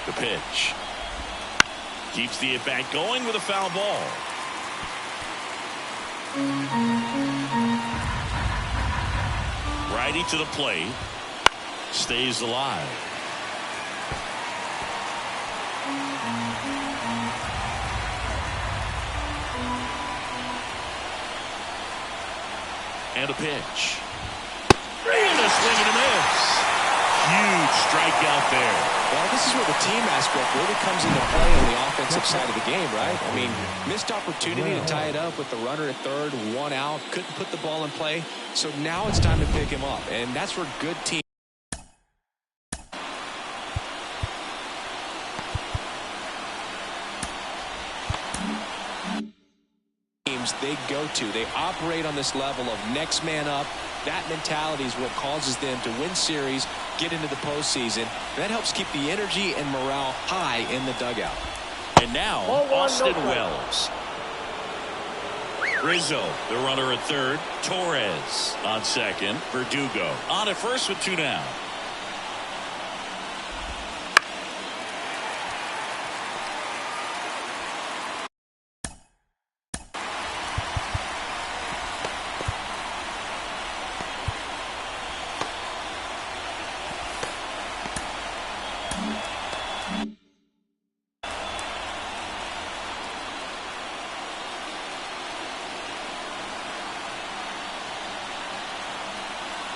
The pitch. Keeps the at-bat going with a foul ball. Righty to the plate. Stays alive. And a pitch. And a swing and a miss. Huge strikeout there. Well, this is where the team aspect really comes into play on the offensive side of the game, right? I mean, missed opportunity to tie it up with the runner at third, 1 out, couldn't put the ball in play. So now it's time to pick him up, and that's where good team. They go to. They operate on this level of next man up. That mentality is what causes them to win series, get into the postseason. That helps keep the energy and morale high in the dugout. And now, Austin Wells. Rizzo, the runner at third. Torres on second. Verdugo on at first with 2 down.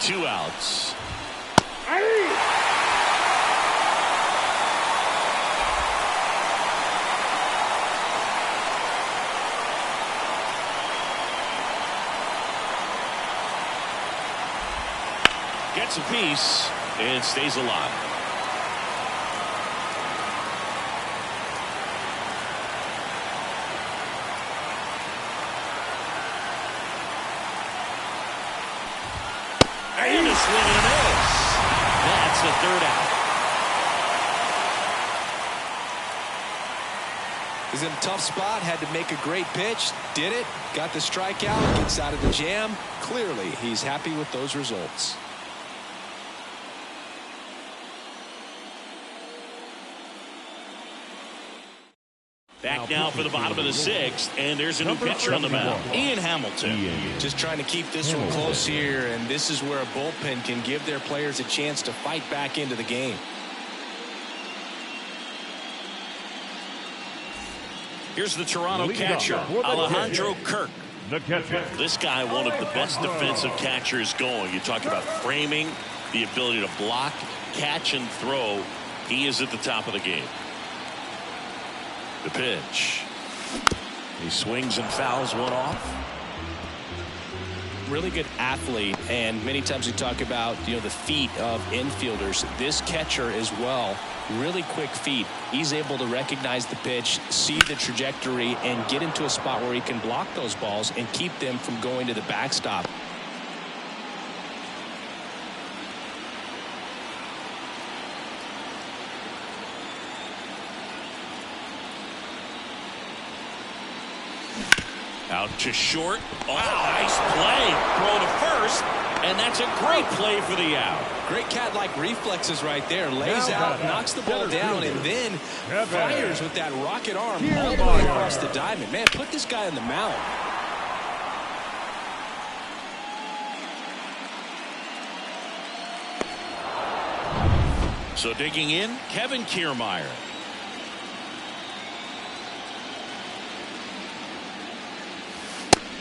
Two outs. Gets a piece and stays alive. And a swing and a miss. That's the 3rd out. He's in a tough spot, had to make a great pitch, did it, got the strikeout, gets out of the jam. Clearly, he's happy with those results. Back now for the bottom of the 6th, and there's a new pitcher on the mound, Ian Hamilton. Just trying to keep this one close here, and this is where a bullpen can give their players a chance to fight back into the game. Here's the Toronto Leading catcher, off for the Alejandro Kirk. The catcher. This guy, one of the best defensive catchers going. You talk about framing, the ability to block, catch, and throw. He is at the top of the game. The pitch. He swings and fouls one off. Really good athlete, and many times we talk about the feet of infielders. This catcher as well, really quick feet. He's able to recognize the pitch, see the trajectory, and get into a spot where he can block those balls and keep them from going to the backstop. Out to short. Wow, nice play. Throw to first, and that's a great play for the out. Great cat-like reflexes right there. Lays out, knocks the ball down, and then fires with that rocket arm all the way across the diamond. Man, put this guy on the mound. So digging in, Kevin Kiermaier.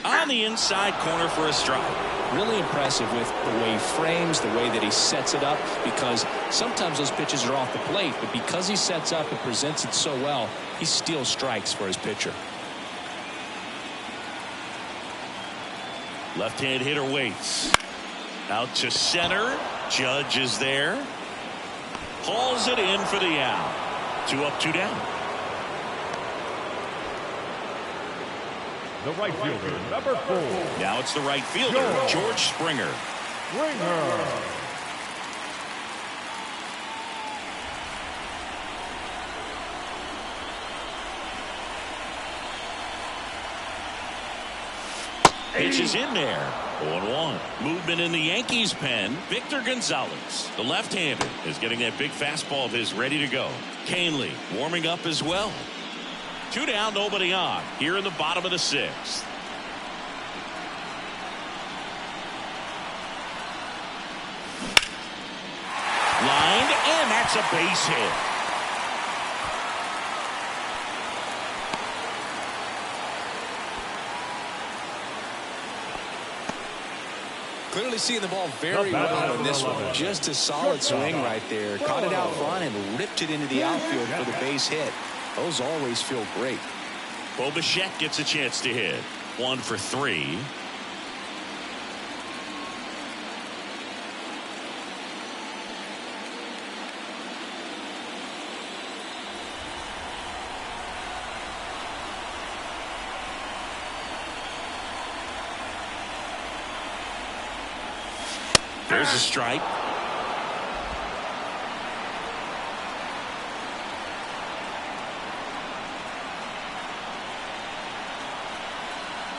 On the inside corner for a strike. Really impressive with the way he frames, the way that he sets it up, because sometimes those pitches are off the plate, but because he sets up and presents it so well, he steals strikes for his pitcher. Left-hand hitter waits. Out to center. Judge is there. Hauls it in for the out. 2 up, 2 down. The right fielder, number 4. Now it's the right fielder, George Springer. Pitch is in there. 0-1. Movement in the Yankees pen. Victor Gonzalez, the left-hander, is getting that big fastball of his ready to go. Canely warming up as well. 2 down, nobody on. Here in the bottom of the 6th. Lined, and that's a base hit. Clearly seeing the ball very well in this one. Just a solid swing right there. Caught it out front and ripped it into the outfield for the base hit. Those always feel great. Bo Bichette gets a chance to hit. 1 for 3. There's a strike.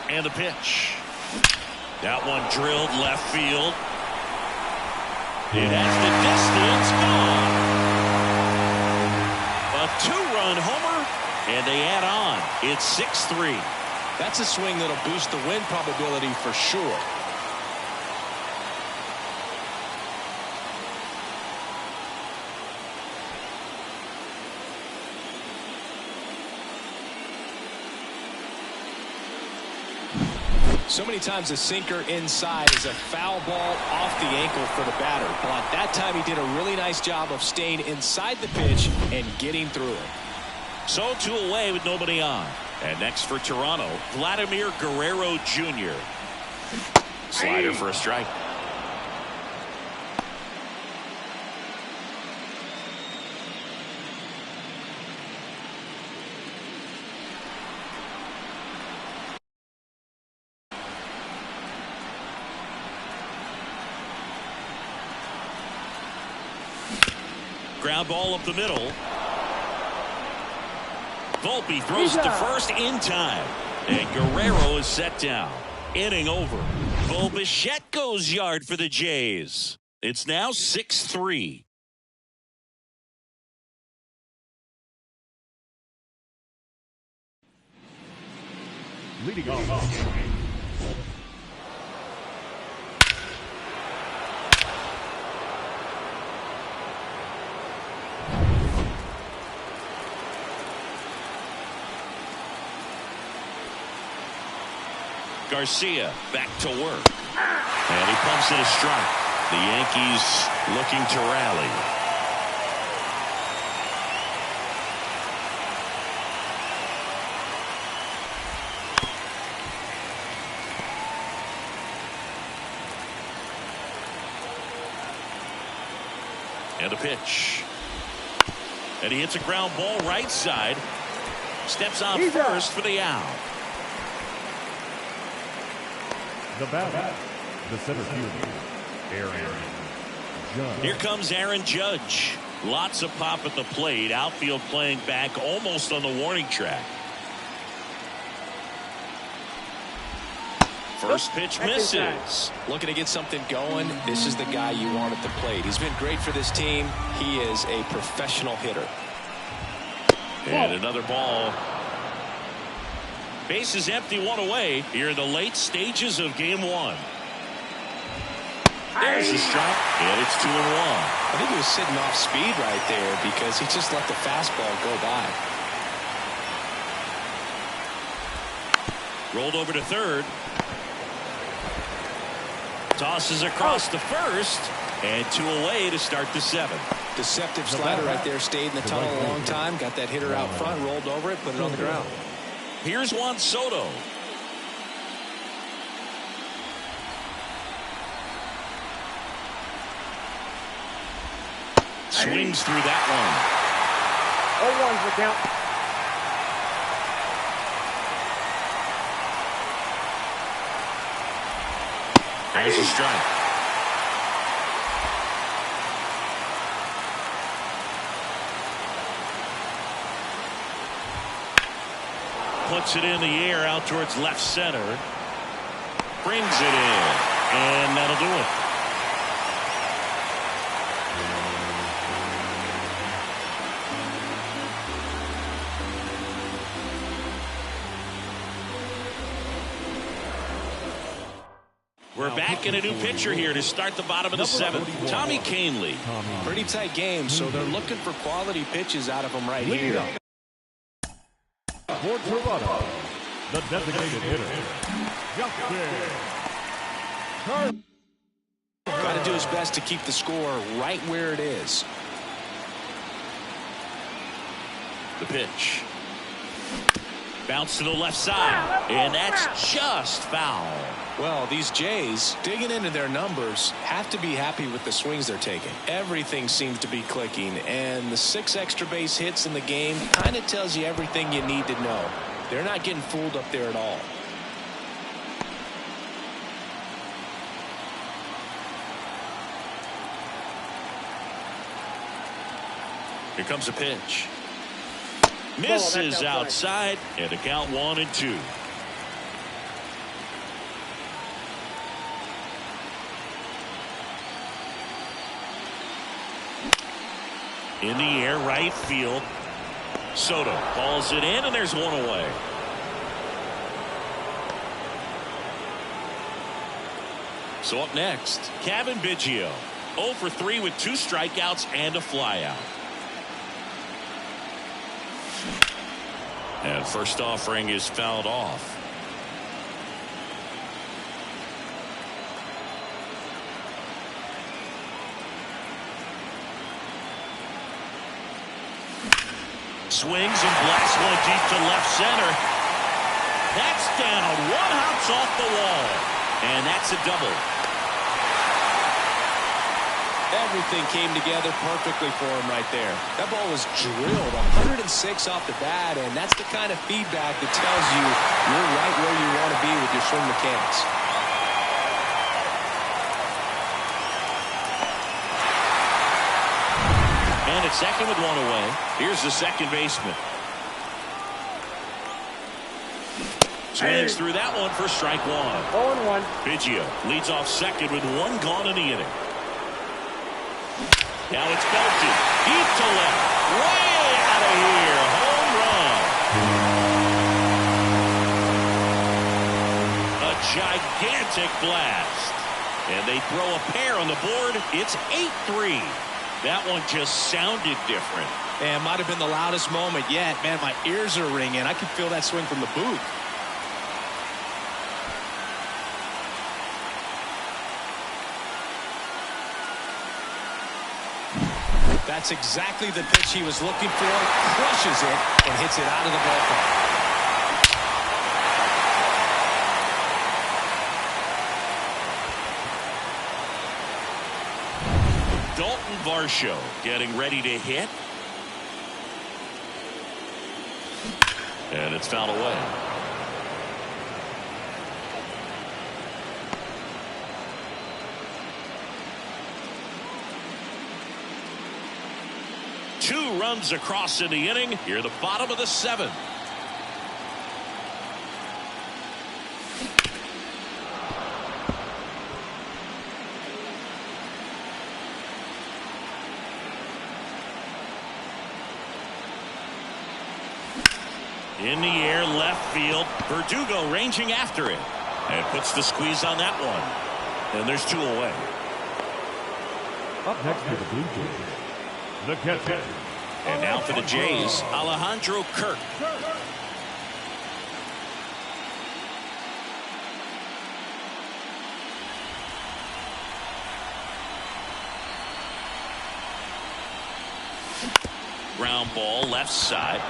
And the pitch. That one drilled left field. It has the distance. Gone. A 2-run homer, and they add on. It's 6-3. That's a swing that'll boost the win probability for sure. So many times a sinker inside is a foul ball off the ankle for the batter. But that time he did a really nice job of staying inside the pitch and getting through it. So 2 away with nobody on. And next for Toronto, Vladimir Guerrero Jr. Slider for a strike. Ground ball up the middle. Volpe throws it to first in time. And Guerrero is set down. Inning over. Bo Bichette goes yard for the Jays. It's now 6-3. Leading off. Garcia back to work. And he pumps it a strike. The Yankees looking to rally. And a pitch. And he hits a ground ball right side. Steps on first for the out. The batter, the center fielder, Aaron Judge. Here comes Aaron Judge. Lots of pop at the plate. Outfield playing back almost on the warning track. First pitch misses. Looking to get something going. This is the guy you want at the plate. He's been great for this team. He is a professional hitter. And another ball. Base is empty, one away here in the late stages of game one. There's a strike, and it's 2-1. I think he was sitting off speed right there because he just let the fastball go by. Rolled over to third. Tosses across to first, and 2 away to start the 7th. Deceptive slider right there. Stayed in the tunnel a long time. Got that hitter out front, rolled over it, put it on the ground. Here's Juan Soto. Swings through that one. 0-1's the count. There's a strike. Puts it in the air out towards left center. Brings it in. And that'll do it. We're back in a new pitcher here to start the bottom of the 7th. Tommy Canley. Pretty tight game, so they're looking for quality pitches out of him right here. For Toronto, the designated hitter, Got to do his best to keep the score right where it is. The pitch. Bounce to the left side, and that's just foul. Well, these Jays, digging into their numbers, have to be happy with the swings they're taking. Everything seems to be clicking, and the 6 extra base hits in the game kind of tells you everything you need to know. They're not getting fooled up there at all. Here comes a pitch. Misses outside, and a count 1-2. In the air, right field. Soto calls it in, and there's 1 away. So up next, Kevin Biggio. 0 for 3 with 2 strikeouts and a flyout. And first offering is fouled off. Swings and blasts one deep to left center. That's down. 1 hops off the wall. And that's a double. Everything came together perfectly for him right there. That ball was drilled 106 off the bat, and that's the kind of feedback that tells you you're right where you want to be with your swing mechanics. And at second with 1 away. Here's the second baseman. Swings through that one for strike 1. 0-1. Biggio leads off second with 1 gone in the inning. Now it's belted deep to left, way out of here, home run. A gigantic blast, and they throw a pair on the board. It's 8-3. That one just sounded different. And might have been the loudest moment yet. Man, my ears are ringing. I can feel that swing from the booth. That's exactly the pitch he was looking for. Crushes it and hits it out of the ballpark. Dalton Varsho getting ready to hit. And it's fouled away. Two runs across in the inning. Here, the bottom of the seventh. In the air, left field. Verdugo ranging after it. And puts the squeeze on that one. And there's two away. Up next for the Blue Jays, the catcher. And now for the Jays, Alejandro Kirk. Ground ball left side.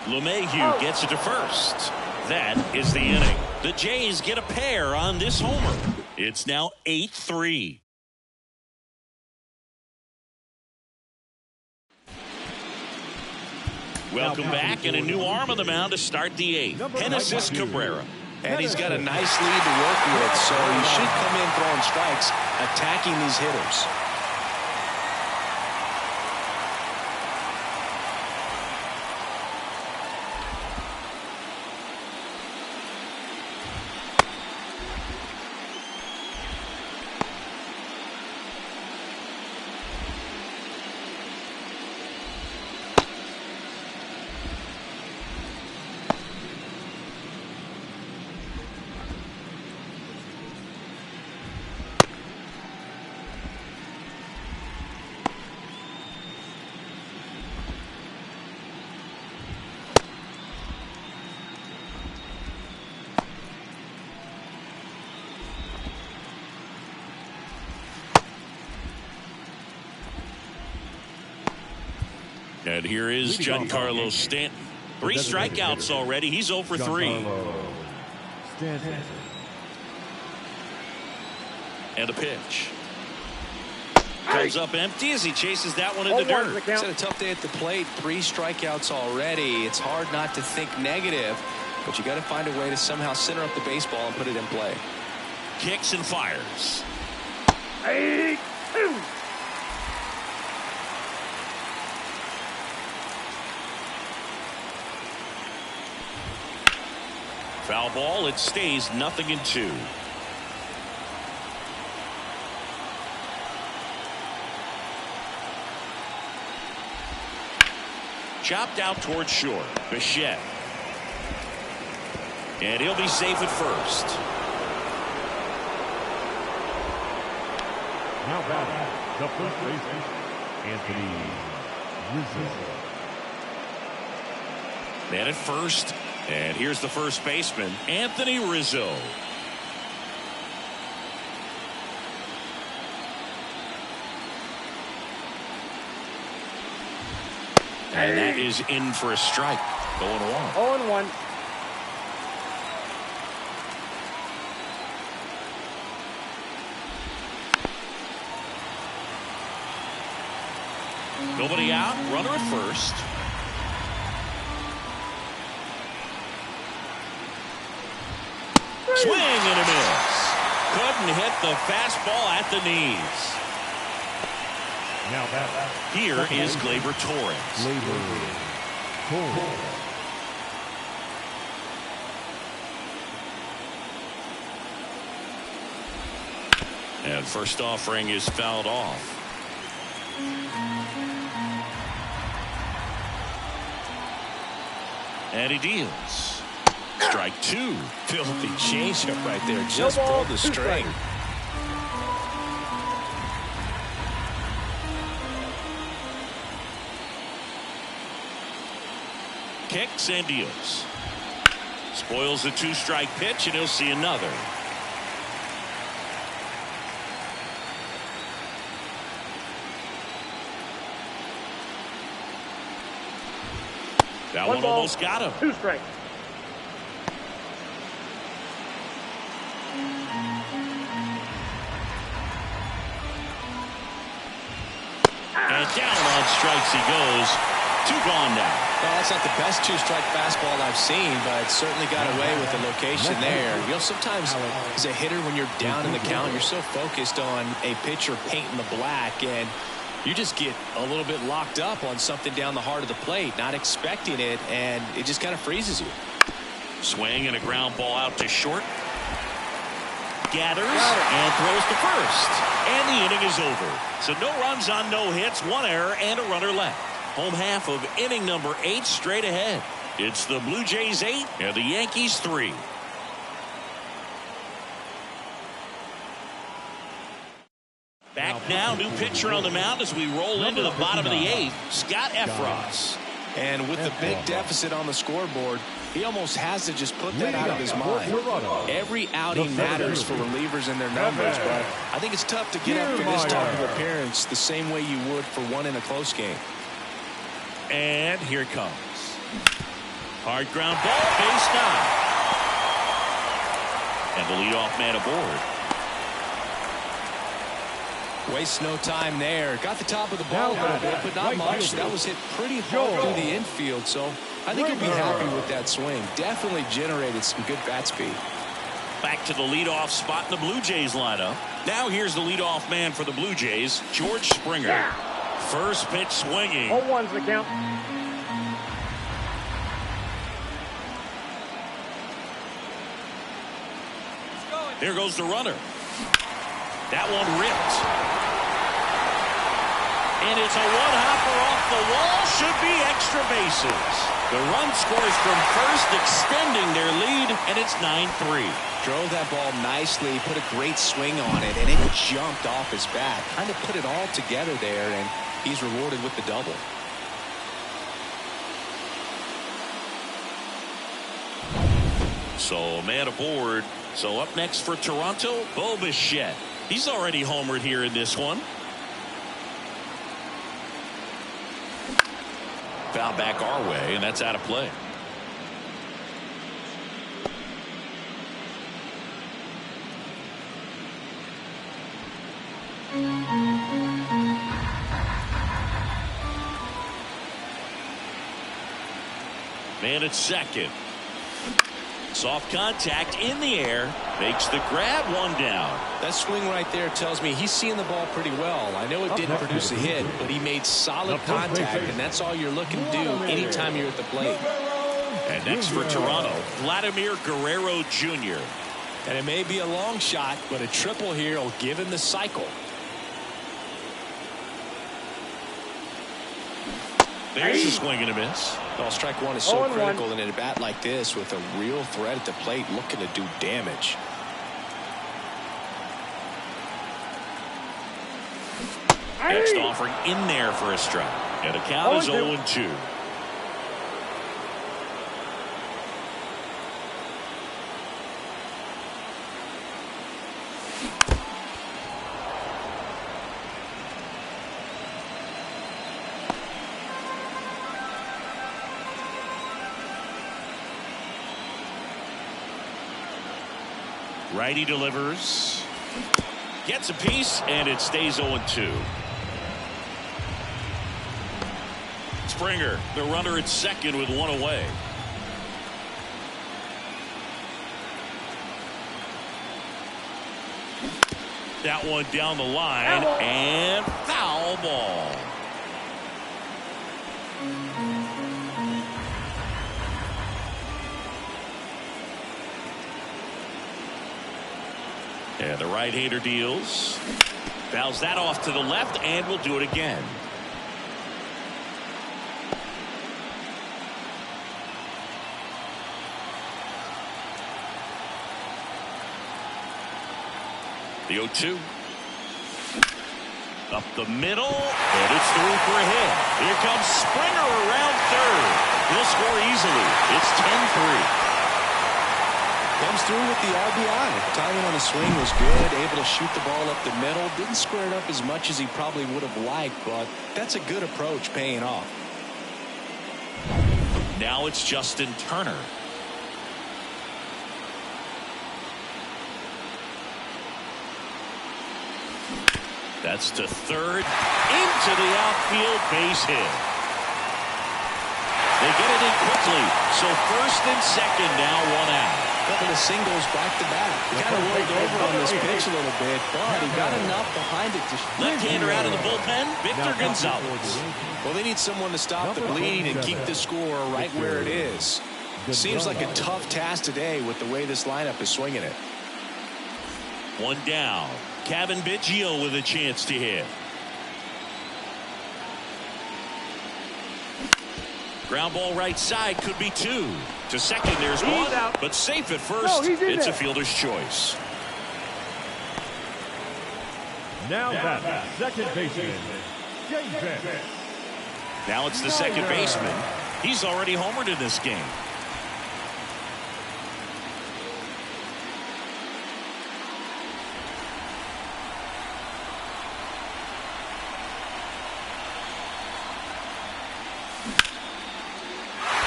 LeMahieu gets it to first. That is the inning. The Jays get a pair on this homer. It's now 8-3. Welcome back, and a new arm on the mound to start the eighth. Genesis Cabrera. And he's got a nice lead to work with, so he should come in throwing strikes, attacking these hitters. And here is Giancarlo Stanton. 3 strikeouts already. He's 0 for 3. And a pitch. Goes up empty as he chases that one in the dirt. He's had a tough day at the plate. 3 strikeouts already. It's hard not to think negative, but you got to find a way to somehow center up the baseball and put it in play. Kicks and fires. 8-2. Foul ball. It stays 0-2. Chopped out towards short. Bichette. And he'll be safe at first. Now batting, the first baseman, Anthony Rizzo. Man at first. And here's the first baseman, Anthony Rizzo. And that is in for a strike. 0-1. 0-1. Nobody out. Runner at first. Swing and a miss. Couldn't hit the fastball at the knees. Now that Here is Gleyber Torres. And first offering is fouled off. And he deals. Strike 2. Filthy changeup right there. Just pulled the string. Kicks and deals. Spoils the 2-strike pitch, and he'll see another. That one almost got him. 2 strikes. And down on strikes he goes. 2 gone now. Well, that's not the best 2-strike fastball I've seen, but certainly got away with the location there. You know, sometimes as a hitter, when you're down in the count, you're so focused on a pitcher painting the black, and you just get a little bit locked up on something down the heart of the plate, not expecting it, and it just kind of freezes you. Swing and a ground ball out to short. Gathers and throws to first. And the inning is over. So no runs on no hits, 1 error, and a runner left. Home half of inning number 8 straight ahead. It's the Blue Jays 8 and the Yankees 3. Back now, new pitcher on the mound as we roll into the bottom of the 8th, Scott Efros. And with the big deficit on the scoreboard, he almost has to just put that out of his mind. Every outing matters for relievers and their numbers, but I think it's tough to get up for this type of appearance the same way you would for one in a close game. And here it comes. Hard ground ball, base down. And the leadoff man aboard. Waste no time there. Got the top of the ball a little bit, but not much. That was hit pretty hard through the infield, so I think he'll be happy with that swing. Definitely generated some good bat speed. Back to the leadoff spot in the Blue Jays lineup. Now here's the leadoff man for the Blue Jays, George Springer. First pitch swinging. 0-1's the count. Here goes the runner. That one ripped. And it's a one-hopper off the wall. Should be extra bases. The run scores from first, extending their lead, and it's 9-3. Drove that ball nicely, put a great swing on it, and it jumped off his bat. Kind of put it all together there, and he's rewarded with the double. So, man aboard. So, up next for Toronto, Bo Bichette. He's already homered here in this one. Foul back our way, and that's out of play. Man at second. Soft contact in the air. Makes the grab, 1 down. That swing right there tells me he's seeing the ball pretty well. I know it didn't produce a hit, but he made solid contact, and that's all you're looking to do anytime you're at the plate. And next for Toronto, Vladimir Guerrero Jr. And it may be a long shot, but a triple here will give him the cycle. There's a swing and a miss. Well, strike one is so critical in a bat like this with a real threat at the plate looking to do damage. Next offering in there for a strike. And the count is 0-2. Righty delivers. Gets a piece, and it stays 0-2. Springer, the runner at second with 1 away. That one down the line, and foul ball. And the right-hander deals. Fouls that off to the left, and will do it again. The 0-2. Up the middle, and it's through for a hit. Here comes Springer around third. He'll score easily. It's 10-3. Comes through with the RBI. Timing on the swing was good. Able to shoot the ball up the middle. Didn't square it up as much as he probably would have liked, but that's a good approach paying off. Now it's Justin Turner. That's to third, into the outfield, base hit. They get it in quickly, so first and second now, one out. Couple of singles back to back. He kind of rolled over on this pitch a little bit, but he got enough behind it to Left-hander out of the bullpen, Victor Gonzalez. Well, they need someone to stop the bleed and keep the score right where it is. Seems like a tough task today with the way this lineup is swinging it. One down. Kevin Biggio with a chance to hit. Ground ball right side, could be two. To second, there's one, but safe at first. It's a fielder's choice. Now that second baseman, James. Now it's the second baseman. He's already homered in this game.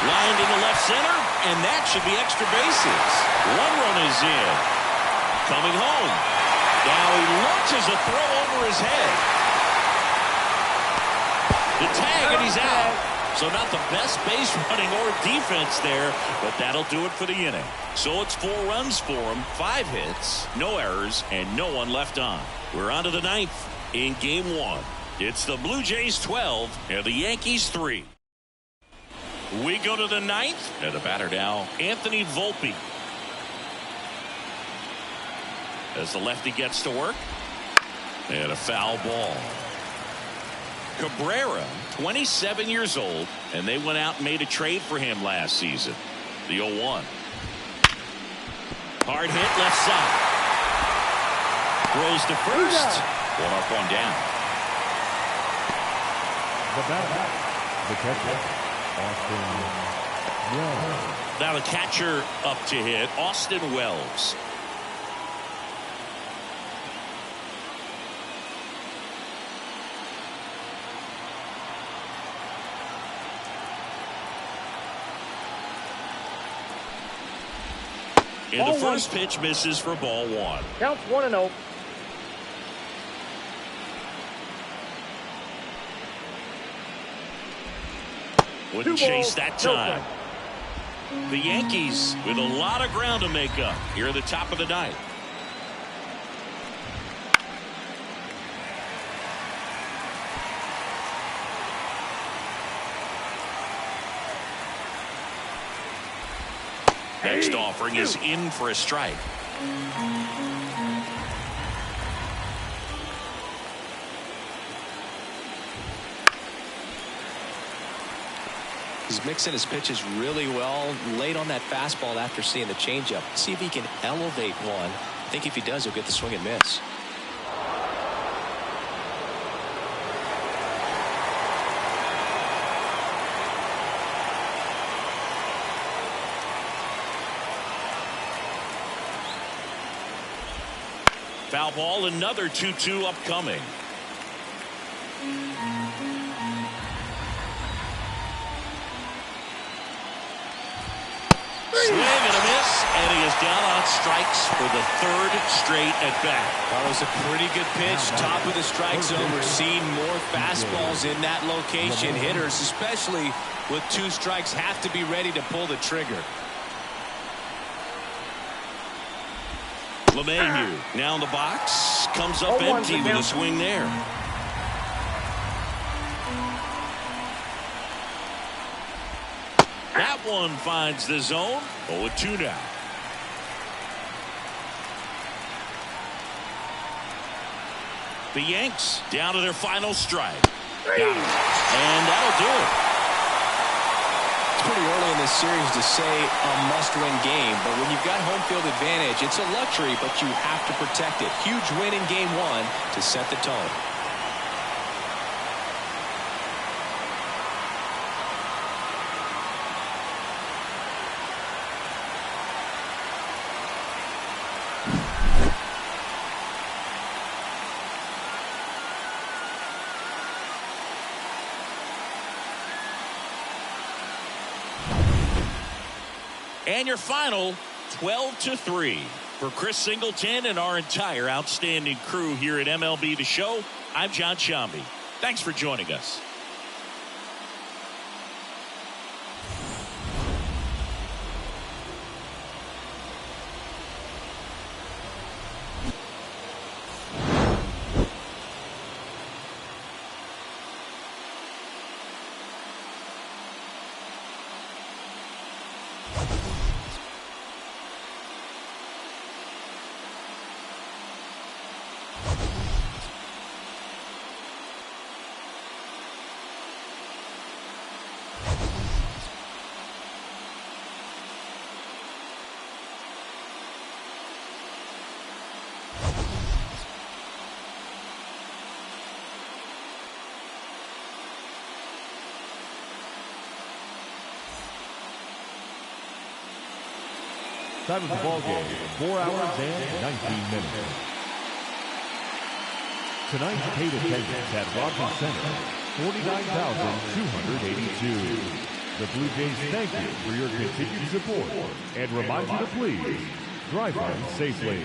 Lined into left center, and that should be extra bases. One run is in. Coming home. Now he launches a throw over his head. The tag, and he's out. So not the best base running or defense there, but that'll do it for the inning. So it's 4 runs for him, 5 hits, no errors, and no one left on. We're on to the 9th in game 1. It's the Blue Jays 12 and the Yankees 3. We go to the 9th, and the batter now, Anthony Volpe. As the lefty gets to work, and a foul ball. Cabrera, 27 years old, and they went out and made a trade for him last season. The 0-1. Hard hit left side. Throws to first. One up, one down. The batter, the catcher, Austin Wells. Now the catcher up to hit, Austin Wells. And the first pitch misses for ball 1. Counts 1-0. Wouldn't chase that time. The Yankees with a lot of ground to make up here at the top of the 9th. Next offering is in for a strike. He's mixing his pitches really well. Late on that fastball after seeing the changeup. See if he can elevate one. I think if he does, he'll get the swing and miss. Foul ball, another 2-2 upcoming. Swing and a miss, and he is down on strikes for the 3rd straight at bat. That was a pretty good pitch. Top of the strike zone. We're seeing more fastballs in that location. Hitters, especially with 2 strikes, have to be ready to pull the trigger. LeMahieu now in the box, comes up empty with a swing there. That one finds the zone. 0-2 now. The Yanks down to their final strike. Got it. And that'll do it. It's pretty early in this series to say a must-win game, but when you've got home field advantage, it's a luxury, but you have to protect it. Huge win in game 1 to set the tone. And your final, 12-3. For Chris Singleton and our entire outstanding crew here at MLB The Show, I'm John Shambi. Thanks for joining us. Time of the ball game, 4 hours and 19 minutes. Tonight's paid attendance at Rogers Center, 49,282. The Blue Jays thank you for your continued support and remind you to please drive home safely.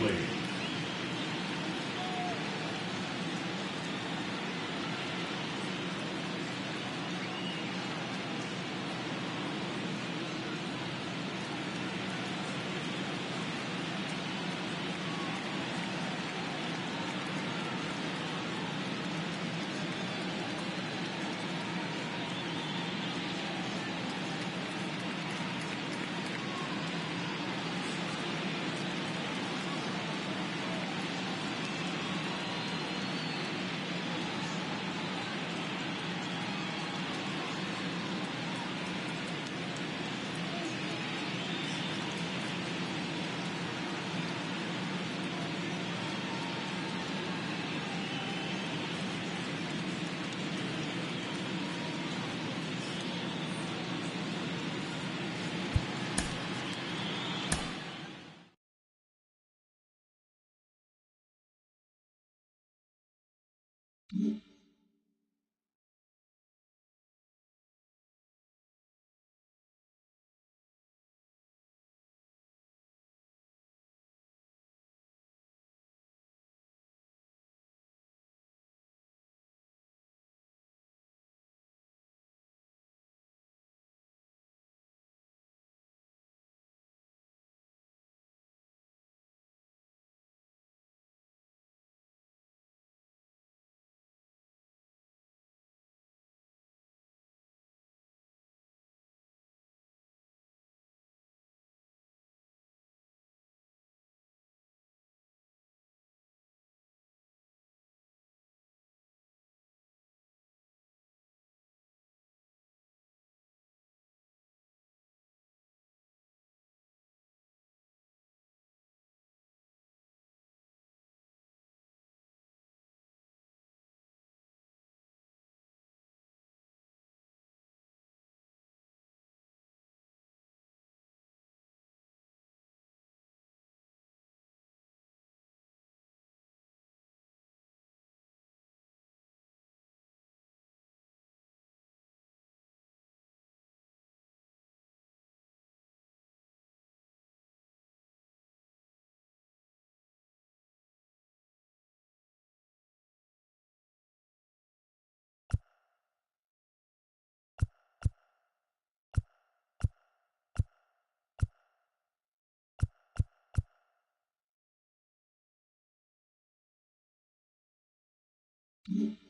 Mm-hmm.